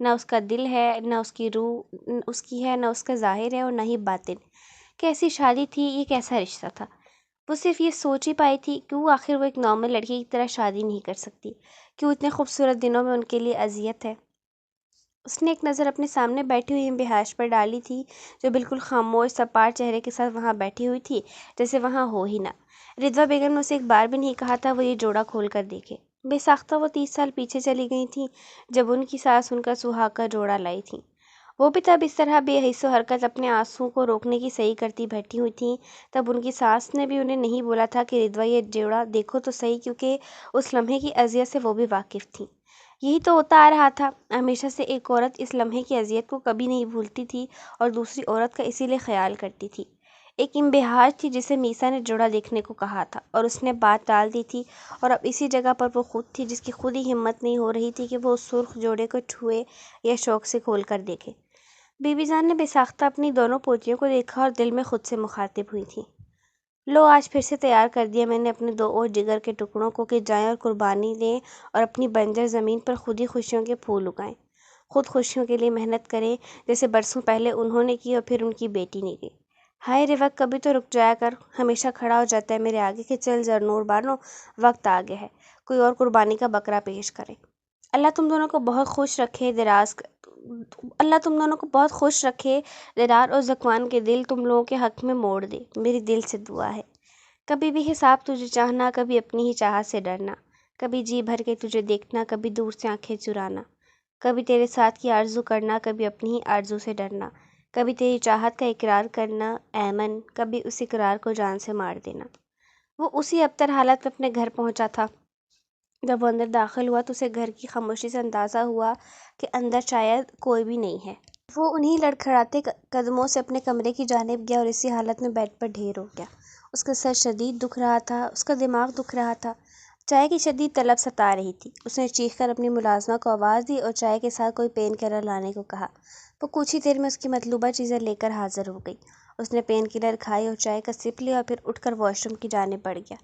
نہ اس کا دل ہے، نہ اس کی روح اس کی ہے، نہ اس کا ظاہر ہے اور نہ ہی باطن۔ کیسی شادی تھی، یہ کیسا رشتہ تھا؟ وہ صرف یہ سوچ ہی پائی تھی کہ وہ آخر وہ ایک نارمل لڑکی کی طرح شادی نہیں کر سکتی، کیوں اتنے خوبصورت دنوں میں ان کے لیے اذیت ہے۔ اس نے ایک نظر اپنے سامنے بیٹھی ہوئی بحاش پر ڈالی تھی، جو بالکل خاموش سپاٹ چہرے کے ساتھ وہاں بیٹھی ہوئی تھی، جیسے وہاں ہو ہی نہ۔ رضویٰ بیگم نے اسے ایک بار بھی نہیں کہا تھا وہ یہ جوڑا کھول کر دیکھے۔ بے ساختہ وہ 30 سال پیچھے چلی گئی تھیں، جب ان کی ساس ان کا سہاگ کا جوڑا لائی تھیں۔ وہ بھی تب اس طرح بے حس و حرکت اپنے آنسوؤں کو روکنے کی صحیح کرتی بیٹھی ہوئی تھیں۔ تب ان کی ساس نے بھی انہیں نہیں بولا تھا کہ رضویٰ یہ جوڑا دیکھو تو صحیح، کیونکہ اس لمحے کی اذیت سے وہ بھی واقف تھیں۔ یہی تو ہوتا آ رہا تھا، ہمیشہ سے ایک عورت اس لمحے کی اذیت کو کبھی نہیں بھولتی تھی اور دوسری عورت کا اسی لیے خیال کرتی تھی۔ ایک انبہاج تھی جسے میسا نے جوڑا دیکھنے کو کہا تھا اور اس نے بات ٹال دی تھی، اور اب اسی جگہ پر وہ خود تھی جس کی خود ہی ہمت نہیں ہو رہی تھی کہ وہ اس سرخ جوڑے کو چھوئے یا شوق سے کھول کر دیکھے۔ بی بی جان نے بے ساختہ اپنی دونوں پوتیوں کو دیکھا اور دل میں خود سے مخاطب ہوئی تھی۔ لو، آج پھر سے تیار کر دیا میں نے اپنے 2 اور جگر کے ٹکڑوں کو کہ جائیں اور قربانی دیں اور اپنی بنجر زمین پر خود ہی خوشیوں کے پھول اگائیں، خود خوشیوں کے لیے محنت کریں، جیسے برسوں پہلے انہوں نے کی اور پھر ان کی بیٹی نے کی۔ ہائے رے وقت، کبھی تو رک جایا کر، ہمیشہ کھڑا ہو جاتا ہے میرے آگے کہ چل زرنور بانو، وقت آ گیا ہے، کوئی اور قربانی کا بکرا پیش کرے۔ اللہ تم دونوں کو بہت خوش رکھے اللہ تم دونوں کو بہت خوش رکھے، درار اور ذکوان کے دل تم لوگوں کے حق میں موڑ دے، میری دل سے دعا ہے۔ کبھی بھی حساب تجھے چاہنا، کبھی اپنی ہی چاہت سے ڈرنا، کبھی جی بھر کے تجھے دیکھنا، کبھی دور سے آنکھیں چرانا، کبھی تیرے ساتھ کی آرزو کرنا، کبھی اپنی ہی آرزو سے ڈرنا، کبھی تیری چاہت کا اقرار کرنا ایمن، کبھی اس اقرار کو جان سے مار دینا۔ وہ اسی ابتر حالت میں اپنے گھر پہنچا تھا۔ جب وہ اندر داخل ہوا تو اسے گھر کی خاموشی سے اندازہ ہوا کہ اندر شاید کوئی بھی نہیں ہے۔ وہ انہی لڑکھڑاتے قدموں سے اپنے کمرے کی جانب گیا اور اسی حالت میں بیڈ پر ڈھیر ہو گیا۔ اس کا سر شدید دکھ رہا تھا، اس کا دماغ دکھ رہا تھا، چائے کی شدید طلب ستا رہی تھی۔ اس نے چیخ کر اپنی ملازمہ کو آواز دی اور چائے کے ساتھ کوئی پین کلر لانے کو کہا۔ وہ کچھ ہی دیر میں اس کی مطلوبہ چیزیں لے کر حاضر ہو گئی۔ اس نے پین کلر کھائی اور چائے کا سپ لیا اور پھر اٹھ کر واش روم کی جانب بڑھ گیا۔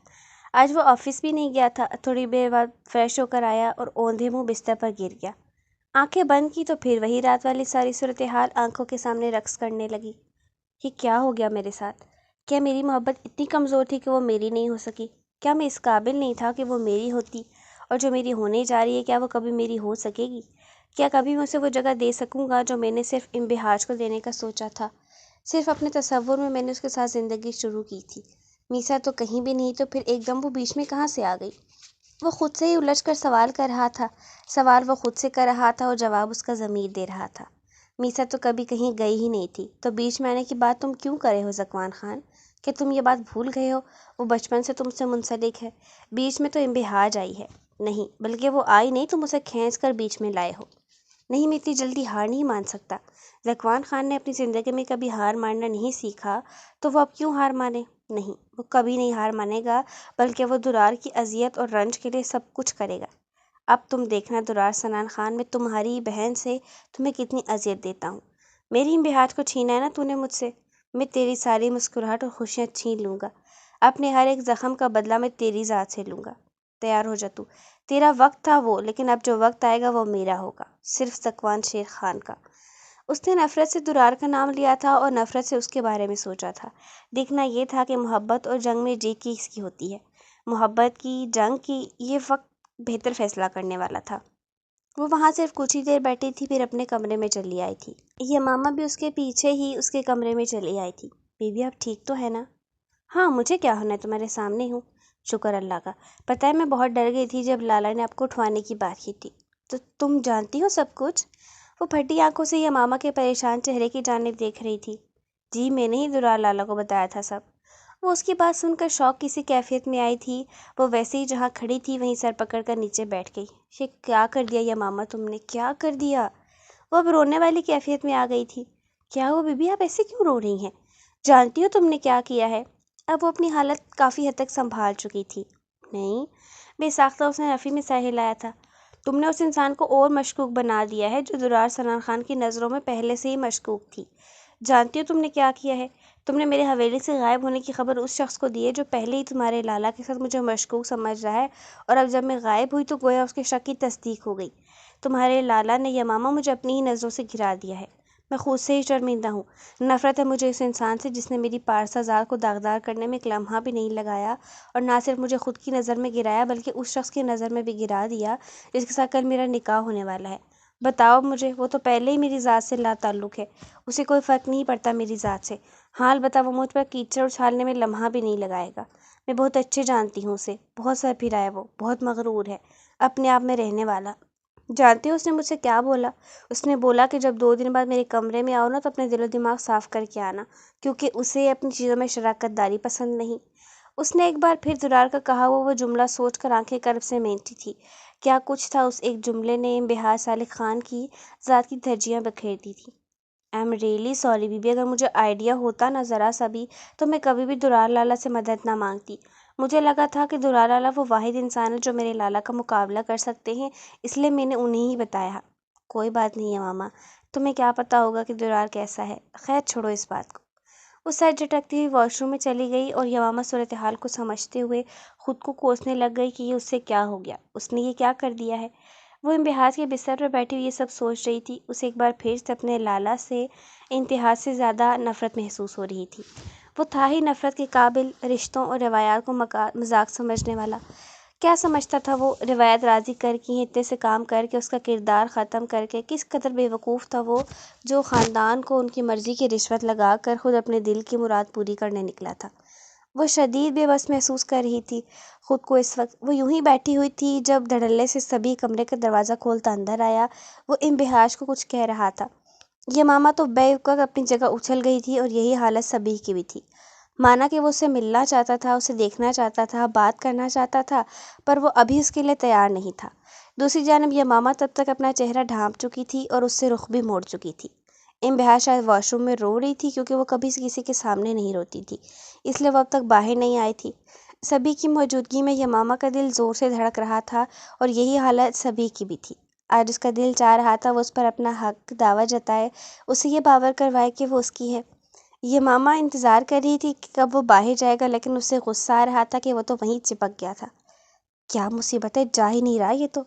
آج وہ آفس بھی نہیں گیا تھا۔ تھوڑی دیر بعد فریش ہو کر آیا اور اوندھے منہ بستر پر گر گیا۔ آنکھیں بند کی تو پھر وہی رات والی ساری صورتحال آنکھوں کے سامنے رقص کرنے لگی۔ یہ کیا ہو گیا میرے ساتھ؟ کیا میری محبت اتنی کمزور تھی کہ وہ میری نہیں ہو سکی؟ کیا میں اس قابل نہیں تھا کہ وہ میری ہوتی؟ اور جو میری ہونے جا رہی ہے، کیا وہ کبھی میری ہو سکے گی؟ کیا کبھی میں اسے وہ جگہ دے سکوں گا جو میں نے صرف انبہاج کو دینے کا سوچا تھا؟ صرف اپنے تصور میں نے اس کے ساتھ زندگی شروع کی تھی۔ میسا تو کہیں بھی نہیں، تو پھر ایک دم وہ بیچ میں کہاں سے آ گئی؟ وہ خود سے ہی الجھ کر سوال کر رہا تھا۔ سوال وہ خود سے کر رہا تھا اور جواب اس کا ضمیر دے رہا تھا۔ میسا تو کبھی کہیں گئی ہی نہیں تھی، تو بیچ میں آنے کی بات تم کیوں کرے ہو ذکوان خان؟ کہ تم یہ بات بھول گئے ہو؟ وہ بچپن سے تم سے منسلک ہے، بیچ میں تو انبہاج آئی ہے۔ نہیں، بلکہ وہ آئی نہیں، تم اسے کھینچ کر بیچ میں لائے ہو۔ نہیں، میں اتنی جلدی ہار نہیں مان سکتا۔ ذکوان خان نے اپنی زندگی میں کبھی ہار ماننا نہیں سیکھا، تو وہ اب کیوں ہار مانے؟ نہیں، وہ کبھی نہیں ہار مانے گا، بلکہ وہ درار کی اذیت اور رنج کے لیے سب کچھ کرے گا۔ اب تم دیکھنا درار سنان خان، میں تمہاری ہی بہن سے تمہیں کتنی اذیت دیتا ہوں۔ میری انبہاج کو چھینا ہے نا تو نے مجھ سے، میں تیری ساری مسکراہٹ اور خوشیاں چھین لوں گا۔ اپنے ہر ایک زخم کا بدلہ میں تیری ذات سے لوں گا۔ تیار ہو جا تو، تیرا وقت تھا وہ، لیکن اب جو وقت آئے گا وہ میرا ہوگا، صرف ذکوان شیر خان کا۔ اس نے نفرت سے درار کا نام لیا تھا اور نفرت سے اس کے بارے میں سوچا تھا۔ دیکھنا یہ تھا کہ محبت اور جنگ میں جیت کس کی ہوتی ہے، محبت کی، جنگ کی؟ یہ وقت بہتر فیصلہ کرنے والا تھا۔ وہ وہاں صرف کچھ ہی دیر بیٹھی تھی، پھر اپنے کمرے میں چلی آئی تھی۔ یمامہ بھی اس کے پیچھے ہی اس کے کمرے میں چلی آئی تھی۔ بیوی، آپ ٹھیک تو ہے نا؟ ہاں، مجھے کیا ہونا ہے، تمہارے سامنے ہوں۔ شکر اللہ کا۔ پتہ ہے میں بہت ڈر گئی تھی جب لالا نے آپ کو اٹھوانے کی بات کی تھی۔ تو تم جانتی ہو سب کچھ؟ وہ پھٹی آنکھوں سے یمامہ کے پریشان چہرے کی جانب دیکھ رہی تھی۔ جی، میں نے ہی درار لالا کو بتایا تھا سب۔ وہ اس کی بات سن کر شوق کی سی کیفیت میں آئی تھی۔ وہ ویسے ہی جہاں کھڑی تھی وہیں سر پکڑ کر نیچے بیٹھ گئی۔ یہ کیا کر دیا یمامہ تم نے، کیا کر دیا؟ وہ اب رونے والی کیفیت میں آ گئی تھی۔ کیا ہوا بیبی، آپ ایسے کیوں رو رہی ہیں؟ جانتی ہو تم نے کیا کیا ہے؟ اب وہ اپنی حالت کافی حد تک سنبھال چکی تھی۔ نہیں، بے ساختہ اس نے نفی میں سر ہلایا تھا۔ تم نے اس انسان کو اور مشکوک بنا دیا ہے جو درار سنان خان کی نظروں میں پہلے سے ہی مشکوک تھی۔ جانتی ہو تم نے کیا کیا ہے؟ تم نے میرے حویلی سے غائب ہونے کی خبر اس شخص کو دی ہے جو پہلے ہی تمہارے لالا کے ساتھ مجھے مشکوک سمجھ رہا ہے، اور اب جب میں غائب ہوئی تو گویا اس کے شک کی تصدیق ہو گئی۔ تمہارے لالا نے یمامہ مجھے اپنی ہی نظروں سے گرا دیا ہے۔ میں خود سے ہی شرمندہ ہوں۔ نفرت ہے مجھے اس انسان سے جس نے میری پارسا ذات کو داغدار کرنے میں ایک لمحہ بھی نہیں لگایا، اور نہ صرف مجھے خود کی نظر میں گرایا بلکہ اس شخص کی نظر میں بھی گرا دیا جس کے ساتھ کل میرا نکاح ہونے والا ہے۔ بتاؤ مجھے، وہ تو پہلے ہی میری ذات سے لا تعلق ہے، اسے کوئی فرق نہیں پڑتا میری ذات سے۔ حال بتا، وہ مجھ پر کیچڑ اچھالنے میں لمحہ بھی نہیں لگائے گا۔ میں بہت اچھے جانتی ہوں اسے، بہت سرپھرا ہے وہ، بہت مغرور ہے، اپنے آپ میں رہنے والا۔ جانتی ہو اس نے مجھ سے کیا بولا؟ اس نے بولا کہ جب 2 دن بعد میرے کمرے میں آؤ نا تو اپنے دل و دماغ صاف کر کے آنا، کیونکہ اسے اپنی چیزوں میں شراکت داری پسند نہیں۔ اس نے ایک بار پھر درار کا کہا ہوا وہ جملہ سوچ کر آنکھیں کرب سے مینتی تھی۔ کیا کچھ تھا اس ایک جملے نے بہار صالح خان کی ذات کی دھجیاں بکھیر دی تھی۔ I am really sorry baby, اگر مجھے آئیڈیا ہوتا نا ذرا سا بھی تو میں کبھی بھی درار لالا سے مدد نہ مانگتی۔ مجھے لگا تھا کہ درار لالا وہ واحد انسان ہے جو میرے لالا کا مقابلہ کر سکتے ہیں، اس لیے میں نے انہیں ہی بتایا۔ کوئی بات نہیں ہے ماما، تمہیں کیا پتا ہوگا کہ درار کیسا ہے، خیر چھوڑو اس بات کو۔ وہ سر جھٹکتی ہوئی واش روم میں چلی گئی اور یمامہ صورتحال کو سمجھتے ہوئے خود کو کوسنے لگ گئی کہ یہ اس سے کیا ہو گیا، اس نے یہ کیا کر دیا ہے۔ وہ انبہاج کے بستر پر بیٹھی ہوئی یہ سب سوچ رہی تھی۔ اسے ایک بار پھر سے اپنے لالا سے انتہا سے زیادہ نفرت محسوس ہو رہی تھی۔ وہ تھا ہی نفرت کے قابل، رشتوں اور روایات کو مذاق سمجھنے والا۔ کیا سمجھتا تھا وہ، روایت راضی کر کے ہتے سے کام کر کے اس کا کردار ختم کر کے؟ کس قدر بے وقوف تھا وہ جو خاندان کو ان کی مرضی کی رشوت لگا کر خود اپنے دل کی مراد پوری کرنے نکلا تھا۔ وہ شدید بے بس محسوس کر رہی تھی خود کو اس وقت۔ وہ یوں ہی بیٹھی ہوئی تھی جب دھڑلے سے سبھی کمرے کا دروازہ کھولتا اندر آیا۔ وہ انبہاج کو کچھ کہہ رہا تھا۔ یمامہ تو بیک وقت اپنی جگہ اچھل گئی تھی اور یہی حالت سبھی کی بھی تھی۔ مانا کہ وہ اسے ملنا چاہتا تھا، اسے دیکھنا چاہتا تھا، بات کرنا چاہتا تھا، پر وہ ابھی اس کے لیے تیار نہیں تھا۔ دوسری جانب یمامہ تب تک اپنا چہرہ ڈھانپ چکی تھی اور اس سے رخ بھی موڑ چکی تھی۔ انبہاج شاید واش روم میں رو رہی تھی کیونکہ وہ کبھی کسی کے سامنے نہیں روتی تھی، اس لیے وہ اب تک باہر نہیں آئی تھی۔ سبھی کی موجودگی میں یمامہ کا دل زور سے دھڑک رہا تھا اور یہی حالت سبھی کی بھی تھی۔ آج اس کا دل چاہ رہا تھا وہ اس پر اپنا حق دعویٰ جتائے، اسے یہ باور کروائے کہ وہ اس کی ہے۔ یمامہ انتظار کر رہی تھی کہ کب وہ باہر جائے گا، لیکن اسے غصہ آ رہا تھا کہ وہ تو وہیں چپک گیا تھا۔ کیا مصیبت ہے، جا ہی نہیں رہا یہ تو۔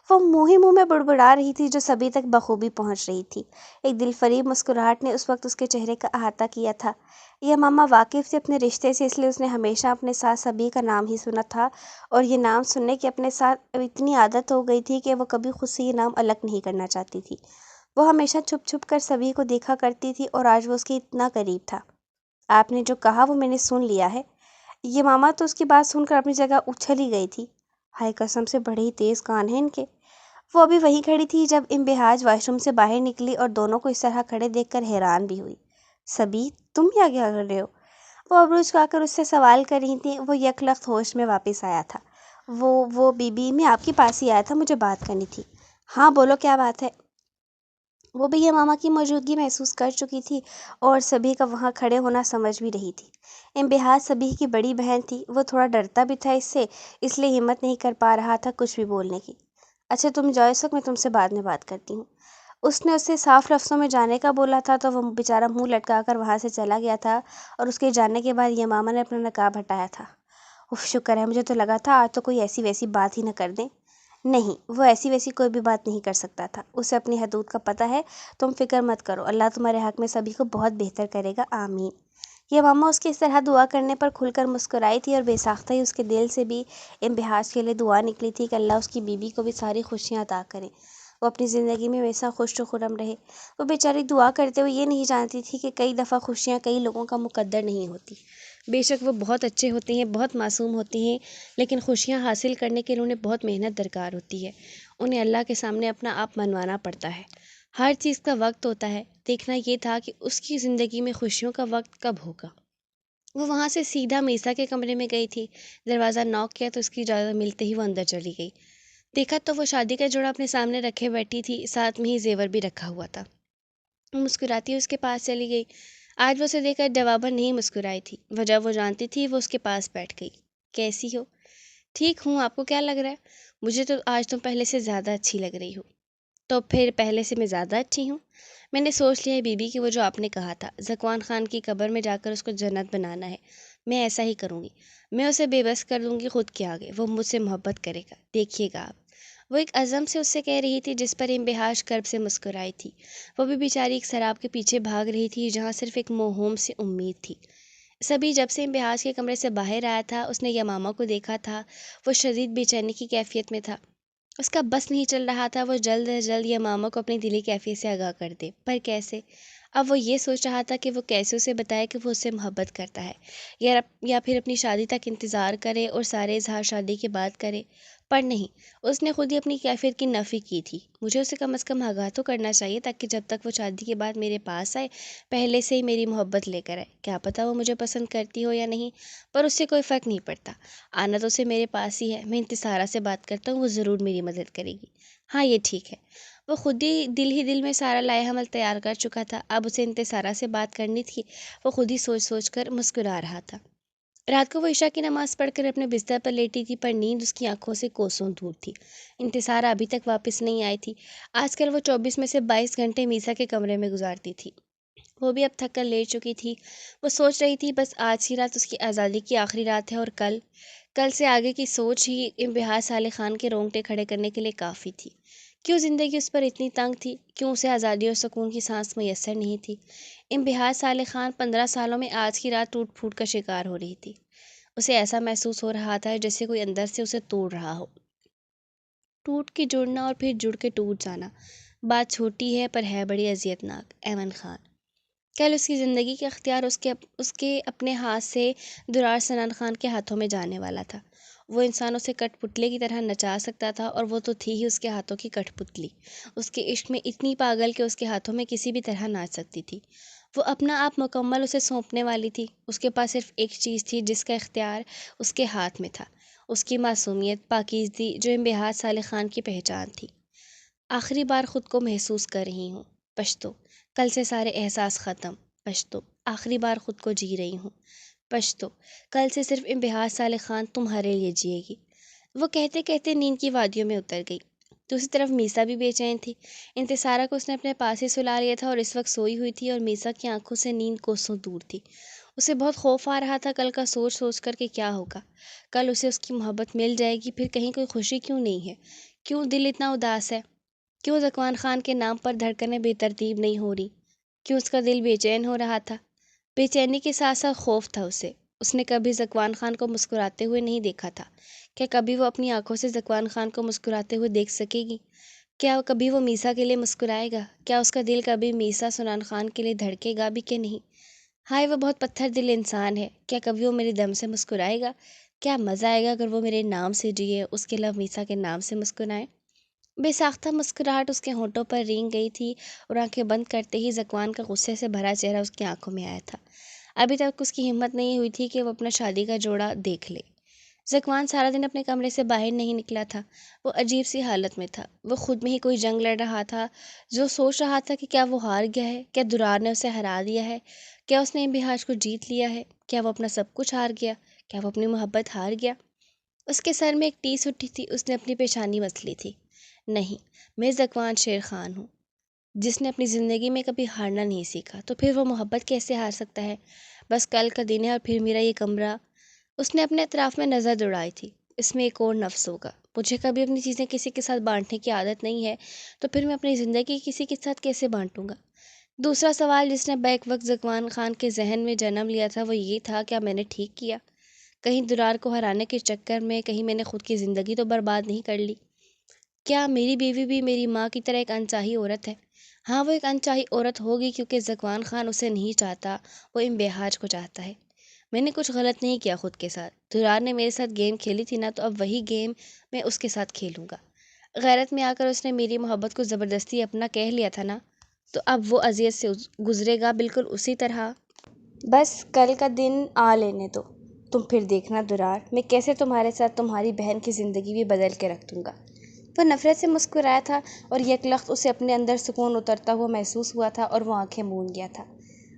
وہ منہ ہی منہ میں بڑبڑا رہی تھی جو سبھی تک بخوبی پہنچ رہی تھی۔ ایک دل فریب مسکراہٹ نے اس وقت اس کے چہرے کا احاطہ کیا تھا۔ یمامہ واقف تھی اپنے رشتے سے، اس لیے اس نے ہمیشہ اپنے ساتھ سبھی کا نام ہی سنا تھا، اور یہ نام سننے کی اپنے ساتھ اتنی عادت ہو گئی تھی کہ وہ کبھی خود سے یہ نام الگ نہیں کرنا چاہتی تھی۔ وہ ہمیشہ چھپ چھپ کر سبھی کو دیکھا کرتی تھی اور آج وہ اس کے اتنا قریب تھا۔ آپ نے جو کہا وہ میں نے سن لیا ہے۔ یمامہ تو اس کی بات سن کر اپنی جگہ اچھل ہی گئی تھی۔ ہائے قسم سے بڑے ہی تیز کان ہیں ان کے۔ وہ ابھی وہیں کھڑی تھی جب انبہاج واش روم سے باہر نکلی اور دونوں کو اس طرح کھڑے دیکھ کر حیران بھی ہوئی۔ سبھی، تم کیا کر رہے ہو؟ وہ ابرو جھکا کر اس سے سوال کر رہی تھی۔ وہ یک لخت ہوش میں واپس آیا تھا۔ وہ بی بی، میں آپ کے پاس ہی آیا تھا، مجھے بات کرنی تھی۔ ہاں بولو، کیا بات ہے؟ وہ بھی یمامہ کی موجودگی محسوس کر چکی تھی اور سبھی کا وہاں کھڑے ہونا سمجھ بھی رہی تھی۔ انبہاج سبھی کی بڑی بہن تھی، وہ تھوڑا ڈرتا بھی تھا اس لیے ہمت نہیں کر پا رہا تھا کچھ بھی بولنے کی۔ اچھا تم جاؤ اس وقت، میں تم سے بعد میں بات کرتی ہوں۔ اس نے اسے صاف لفظوں میں جانے کا بولا تھا تو وہ بیچارہ منہ لٹکا کر وہاں سے چلا گیا تھا، اور اس کے جانے کے بعد یمامہ نے اپنا نقاب ہٹایا تھا۔ اف، شکر ہے، مجھے تو لگا تھا آج تو کوئی ایسی ویسی بات ہی نہ کر دیں۔ نہیں، وہ ایسی ویسی کوئی بھی بات نہیں کر سکتا تھا، اسے اپنی حدود کا پتہ ہے۔ تم فکر مت کرو، اللہ تمہارے حق میں سبھی کو بہت بہتر کرے گا، آمین۔ یمامہ اس کی اس طرح دعا کرنے پر کھل کر مسکرائی تھی اور بے ساختہ ہی اس کے دل سے بھی انبہاج کے لیے دعا نکلی تھی کہ اللہ اس کی بیوی کو بھی ساری خوشیاں عطا کرے، وہ اپنی زندگی میں ہمیشہ خوش و خرم رہے۔ وہ بیچاری دعا کرتے ہوئے یہ نہیں جانتی تھی کہ کئی دفعہ خوشیاں کئی لوگوں کا مقدر نہیں ہوتی۔ بے شک وہ بہت اچھے ہوتے ہیں، بہت معصوم ہوتے ہیں، لیکن خوشیاں حاصل کرنے کے لیے انہیں بہت محنت درکار ہوتی ہے، انہیں اللہ کے سامنے اپنا آپ منوانا پڑتا ہے۔ ہر چیز کا وقت ہوتا ہے۔ دیکھنا یہ تھا کہ اس کی زندگی میں خوشیوں کا وقت کب ہوگا۔ وہ وہاں سے سیدھا میسا کے کمرے میں گئی تھی۔ دروازہ نوک کیا تو اس کی اجازت ملتے ہی وہ اندر چلی گئی۔ دیکھا تو وہ شادی کا جوڑا اپنے سامنے رکھے بیٹھی تھی، ساتھ میں ہی زیور بھی رکھا ہوا تھا۔ وہ مسکراتی ہوئی اس کے پاس چلی گئی۔ آج وہ اسے دیکھ کر جواباً نہیں مسکرائی تھی، وجہ وہ جانتی تھی۔ وہ اس کے پاس بیٹھ گئی۔ کیسی ہو؟ ٹھیک ہوں، آپ کو کیا لگ رہا ہے؟ مجھے تو آج تم پہلے سے زیادہ اچھی لگ رہی ہو۔ تو پھر پہلے سے میں زیادہ اچھی ہوں؟ میں نے سوچ لیا ہے بی بی کہ وہ جو آپ نے کہا تھا ذکوان خان کی قبر میں جا کر اس کو جنت بنانا ہے، میں ایسا ہی کروں گی۔ میں اسے بے بس کر دوں گی خود کے آگے، وہ مجھ سے محبت کرے گا، دیکھیے گا آپ۔ وہ ایک عزم سے اس سے کہہ رہی تھی جس پر انبہاج کرب سے مسکرائی تھی۔ وہ بھی بیچاری ایک سراب کے پیچھے بھاگ رہی تھی جہاں صرف ایک موہوم سی امید تھی۔ سبھی جب سے انبہاج کے کمرے سے باہر آیا تھا اس نے یمامہ کو دیکھا تھا۔ وہ شدید بے چینی کی کیفیت میں تھا۔ اس کا بس نہیں چل رہا تھا وہ جلد از جلد یمامہ کو اپنی دلی کیفیت سے آگاہ کر دے، پر کیسے؟ اب وہ یہ سوچ رہا تھا کہ وہ کیسے اسے بتائے کہ وہ اس سے محبت کرتا ہے، یا پھر اپنی شادی تک انتظار کرے اور سارے اظہار شادی کے بعد کرے، پر نہیں، اس نے خود ہی اپنی کیفیت کی نفی کی تھی۔ مجھے اسے کم از کم آگاہ تو کرنا چاہیے تاکہ جب تک وہ شادی کے بعد میرے پاس آئے پہلے سے ہی میری محبت لے کر آئے۔ کیا پتہ وہ مجھے پسند کرتی ہو یا نہیں، پر اس سے کوئی فرق نہیں پڑتا، آنا تو اسے میرے پاس ہی ہے۔ میں انتصارہ سے بات کرتا ہوں، وہ ضرور میری مدد کرے گی۔ ہاں یہ ٹھیک ہے۔ وہ خود ہی دل میں سارا لائحہ عمل تیار کر چکا تھا، اب اسے انتصارہ سے بات کرنی تھی۔ وہ خود ہی سوچ سوچ کر مسکرا رہا تھا۔ رات کو وہ عشاء کی نماز پڑھ کر اپنے بستر پر لیٹی تھی، پر نیند اس کی آنکھوں سے کوسوں دور تھی۔ انتصارہ ابھی تک واپس نہیں آئی تھی۔ آج کل وہ 24 میں سے 22 گھنٹے میسا کے کمرے میں گزارتی تھی۔ وہ بھی اب تھک کر لیٹ چکی تھی۔ وہ سوچ رہی تھی بس آج کی رات اس کی آزادی کی آخری رات ہے، اور کل سے آگے کی سوچ ہی انبہاج صالح خان کے رونگٹے کھڑے کرنے کے لیے کافی تھی۔ کیوں زندگی اس پر اتنی تنگ تھی؟ کیوں اسے آزادی اور سکون کی سانس میسر نہیں تھی؟ انبہاج صالح خان 15 سالوں میں آج کی رات ٹوٹ پھوٹ کا شکار ہو رہی تھی۔ اسے ایسا محسوس ہو رہا تھا جیسے کوئی اندر سے اسے توڑ رہا ہو۔ ٹوٹ کے جڑنا اور پھر جڑ کے ٹوٹ جانا، بات چھوٹی ہے پر ہے بڑی اذیت ناک۔ ایمن خان۔ کل اس کی زندگی کا اختیار اس کے اپنے ہاتھ سے درار سنان خان کے ہاتھوں میں جانے والا تھا۔ وہ انسان اسے کٹ پتلے کی طرح نچا سکتا تھا، اور وہ تو تھی ہی اس کے ہاتھوں کی کٹ پتلی، اس کے عشق میں اتنی پاگل کہ اس کے ہاتھوں میں کسی بھی طرح ناچ سکتی تھی۔ وہ اپنا آپ مکمل اسے سونپنے والی تھی۔ اس کے پاس صرف ایک چیز تھی جس کا اختیار اس کے ہاتھ میں تھا، اس کی معصومیت، پاکیزگی، جو انبہاج صالح خان کی پہچان تھی۔ آخری بار خود کو محسوس کر رہی ہوں، پشتو۔ کل سے سارے احساس ختم، پشتو۔ آخری بار خود کو جی رہی ہوں، پشتو۔ کل سے صرف انبہاج صالح خان تمہارے لیے جیے گی۔ وہ کہتے کہتے نیند کی وادیوں میں اتر گئی۔ دوسری طرف میسا بھی بے چین تھی۔ انتصارہ کو اس نے اپنے پاس ہی سلا لیا تھا اور اس وقت سوئی ہوئی تھی، اور میسا کی آنکھوں سے نیند کوسوں دور تھی۔ اسے بہت خوف آ رہا تھا کل کا سوچ سوچ کر کہ کیا ہوگا۔ کل اسے اس کی محبت مل جائے گی، پھر کہیں کوئی خوشی کیوں نہیں ہے؟ کیوں دل اتنا اداس ہے؟ کیوں ذکوان خان کے نام پر دھڑکنیں بے ترتیب نہیں ہو رہی؟ کیوں اس کا دل بے چین ہو رہا تھا؟ بے چینی کے ساتھ ساتھ خوف تھا اسے۔ اس نے کبھی ذکوان خان کو مسکراتے ہوئے نہیں دیکھا تھا۔ کیا کبھی وہ اپنی آنکھوں سے ذکوان خان کو مسکراتے ہوئے دیکھ سکے گی؟ کیا کبھی وہ میسا کے لیے مسکرائے گا؟ کیا اس کا دل کبھی میسا سنان خان کے لیے دھڑکے گا بھی کہ نہیں؟ ہائے وہ بہت پتھر دل انسان ہے، کیا کبھی وہ میرے دم سے مسکرائے گا؟ کیا مزہ آئے گا اگر وہ میرے نام سے جیے، اس کے لب میسا کے نام سے مسکرائے۔ بے ساختہ مسکراہٹ اس کے ہونٹوں پر رینگ گئی تھی، اور آنکھیں بند کرتے ہی ذکوان کا غصے سے بھرا چہرہ اس کی آنکھوں میں آیا تھا۔ ابھی تک اس کی ہمت نہیں ہوئی تھی کہ وہ اپنا شادی کا جوڑا دیکھ لے۔ ذکوان سارا دن اپنے کمرے سے باہر نہیں نکلا تھا۔ وہ عجیب سی حالت میں تھا۔ وہ خود میں ہی کوئی جنگ لڑ رہا تھا، جو سوچ رہا تھا کہ کیا وہ ہار گیا ہے؟ کیا درار نے اسے ہرا دیا ہے؟ کیا اس نے انبہاج کو جیت لیا ہے؟ کیا وہ اپنا سب کچھ ہار گیا؟ کیا وہ اپنی محبت ہار گیا؟ اس کے سر میں ایک ٹیس اٹھی تھی۔ اس نے اپنی پیشانی مس لی تھی۔ نہیں، میں ذکوان شیر خان ہوں، جس نے اپنی زندگی میں کبھی ہارنا نہیں سیکھا، تو پھر وہ محبت کیسے ہار سکتا ہے؟ بس کل کا دن ہے اور پھر میرا یہ کمرہ۔ اس نے اپنے اطراف میں نظر دوڑائی تھی۔ اس میں ایک اور نفس ہوگا۔ مجھے کبھی اپنی چیزیں کسی کے ساتھ بانٹنے کی عادت نہیں ہے، تو پھر میں اپنی زندگی کسی کے ساتھ کیسے بانٹوں گا؟ دوسرا سوال جس نے بیک وقت ذکوان خان کے ذہن میں جنم لیا تھا وہ یہ تھا، کیا میں نے ٹھیک کیا؟ کہیں درار کو ہرانے کے چکر میں کہیں میں نے خود کی زندگی تو برباد نہیں کر لی؟ کیا میری بیوی بھی میری ماں کی طرح ایک انچاہی عورت ہے؟ ہاں، وہ ایک انچاہی عورت ہوگی، کیونکہ ذکوان خان اسے نہیں چاہتا، وہ انبہاج کو چاہتا ہے۔ میں نے کچھ غلط نہیں کیا خود کے ساتھ۔ درار نے میرے ساتھ گیم کھیلی تھی نا، تو اب وہی گیم میں اس کے ساتھ کھیلوں گا۔ غیرت میں آ کر اس نے میری محبت کو زبردستی اپنا کہہ لیا تھا نا، تو اب وہ اذیت سے گزرے گا بالکل اسی طرح۔ بس کل کا دن آ لینے دو، تم پھر دیکھنا درار، میں کیسے تمہارے ساتھ تمہاری بہن کی زندگی بھی بدل کے رکھ دوں گا۔ وہ نفرت سے مسکرایا تھا، اور یک لخت اسے اپنے اندر سکون اترتا ہوا محسوس ہوا تھا، اور وہ آنکھیں موند گیا تھا۔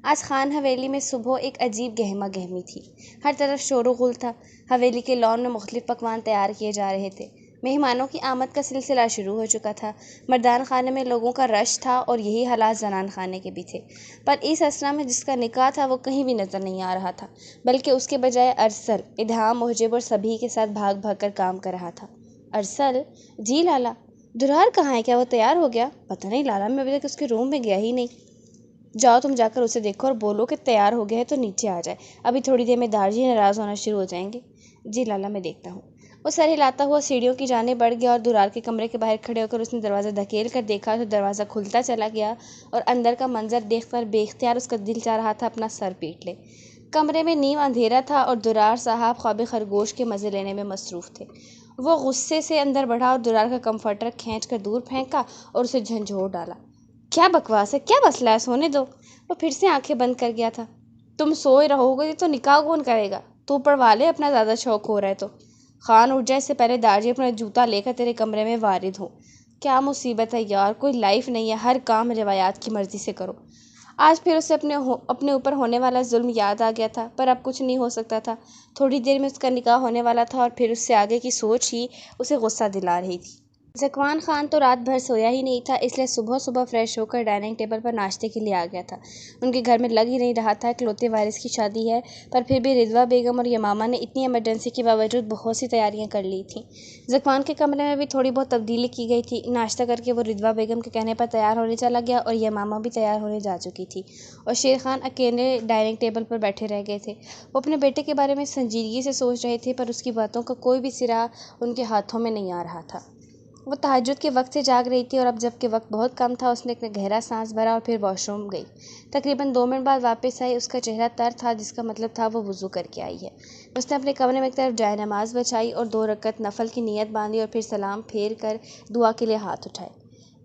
آج خان حویلی میں صبح ایک عجیب گہما گہمی تھی۔ ہر طرف شور و غل تھا۔ حویلی کے لان میں مختلف پکوان تیار کیے جا رہے تھے۔ مہمانوں کی آمد کا سلسلہ شروع ہو چکا تھا۔ مردان خانے میں لوگوں کا رش تھا، اور یہی حالات زنان خانے کے بھی تھے، پر اس اسرا میں جس کا نکاح تھا وہ کہیں بھی نظر نہیں آ رہا تھا، بلکہ اس کے بجائے ارسل، ادہام، محجب اور سبھی کے ساتھ بھاگ بھاگ کر کام کر رہا تھا۔ ارسل: جی لالا۔ درار کہاں ہے؟ کیا وہ تیار ہو گیا؟ پتہ نہیں لالا، میں ابھی تک اس کے روم میں گیا ہی نہیں۔ جاؤ تم جا کر اسے دیکھو اور بولو کہ تیار ہو گیا ہے تو نیچے آ جائے، ابھی تھوڑی دیر میں دارجی ناراض ہونا شروع ہو جائیں گے۔ جی لالا، میں دیکھتا ہوں۔ وہ سر ہلاتا ہوا سیڑھیوں کی جانب بڑھ گیا اور درار کے کمرے کے باہر کھڑے ہو کر اس نے دروازہ دھکیل کر دیکھا تو دروازہ کھلتا چلا گیا اور اندر کا منظر دیکھ کر بے اختیار اس کا دل چاہ رہا تھا اپنا سر پیٹ لے۔ کمرے میں نیم اندھیرا تھا اور درار صاحب خواب خرگوش کے مزے لینے میں مصروف تھے۔ وہ غصے سے اندر بڑھا اور درار کا کمفرٹر کھینچ کر دور پھینکا اور اسے جھنجھوڑ ڈالا۔ کیا بکواس ہے؟ کیا مسئلہ ہے؟ سونے دو۔ وہ پھر سے آنکھیں بند کر گیا تھا۔ تم سوئے رہو گے تو نکاح کون کرے گا؟ تو پڑھوا لے، اپنا زیادہ شوق ہو رہا ہے تو۔ خان اٹھ جائے اس سے پہلے دارجی اپنا جوتا لے کر تیرے کمرے میں وارد ہو۔ کیا مصیبت ہے یار، کوئی لائف نہیں ہے، ہر کام روایات کی مرضی سے کرو۔ آج پھر اسے اپنے اوپر ہونے والا ظلم یاد آ گیا تھا، پر اب کچھ نہیں ہو سکتا تھا۔ تھوڑی دیر میں اس کا نکاح ہونے والا تھا اور پھر اس سے آگے کی سوچ ہی اسے غصہ دلا رہی تھی۔ ذکوان خان تو رات بھر سویا ہی نہیں تھا، اس لیے صبح صبح فریش ہو کر ڈائننگ ٹیبل پر ناشتے کے لیے آ گیا تھا۔ ان کے گھر میں لگ ہی نہیں رہا تھا، اکلوتے وارث کی شادی ہے، پر پھر بھی رضویٰ بیگم اور یمامہ نے اتنی ایمرجنسی کے باوجود بہت سی تیاریاں کر لی تھیں۔ ذکوان کے کمرے میں بھی تھوڑی بہت تبدیلی کی گئی تھی۔ ناشتہ کر کے وہ رضویٰ بیگم کے کہنے پر تیار ہونے چلا گیا اور یمامہ بھی تیار ہونے جا چکی تھی اور شیر خان اکیلے ڈائننگ ٹیبل پر بیٹھے رہ گئے تھے۔ وہ اپنے بیٹے کے بارے میں سنجیدگی سے سوچ رہے تھے، پر اس کی باتوں کا کوئی بھی سرا ان کے ہاتھوں میں نہیں آ رہا تھا۔ وہ تہجد کے وقت سے جاگ رہی تھی اور اب جب کہ وقت بہت کم تھا اس نے ایک گہرا سانس بھرا اور پھر واش روم گئی۔ تقریباً 2 منٹ بعد واپس آئی۔ اس کا چہرہ تر تھا، جس کا مطلب تھا وہ وضو کر کے آئی ہے۔ اس نے اپنے کمرے میں ایک طرف جائے نماز بچھائی اور 2 رکعت نفل کی نیت باندھی اور پھر سلام پھیر کر دعا کے لیے ہاتھ اٹھائے۔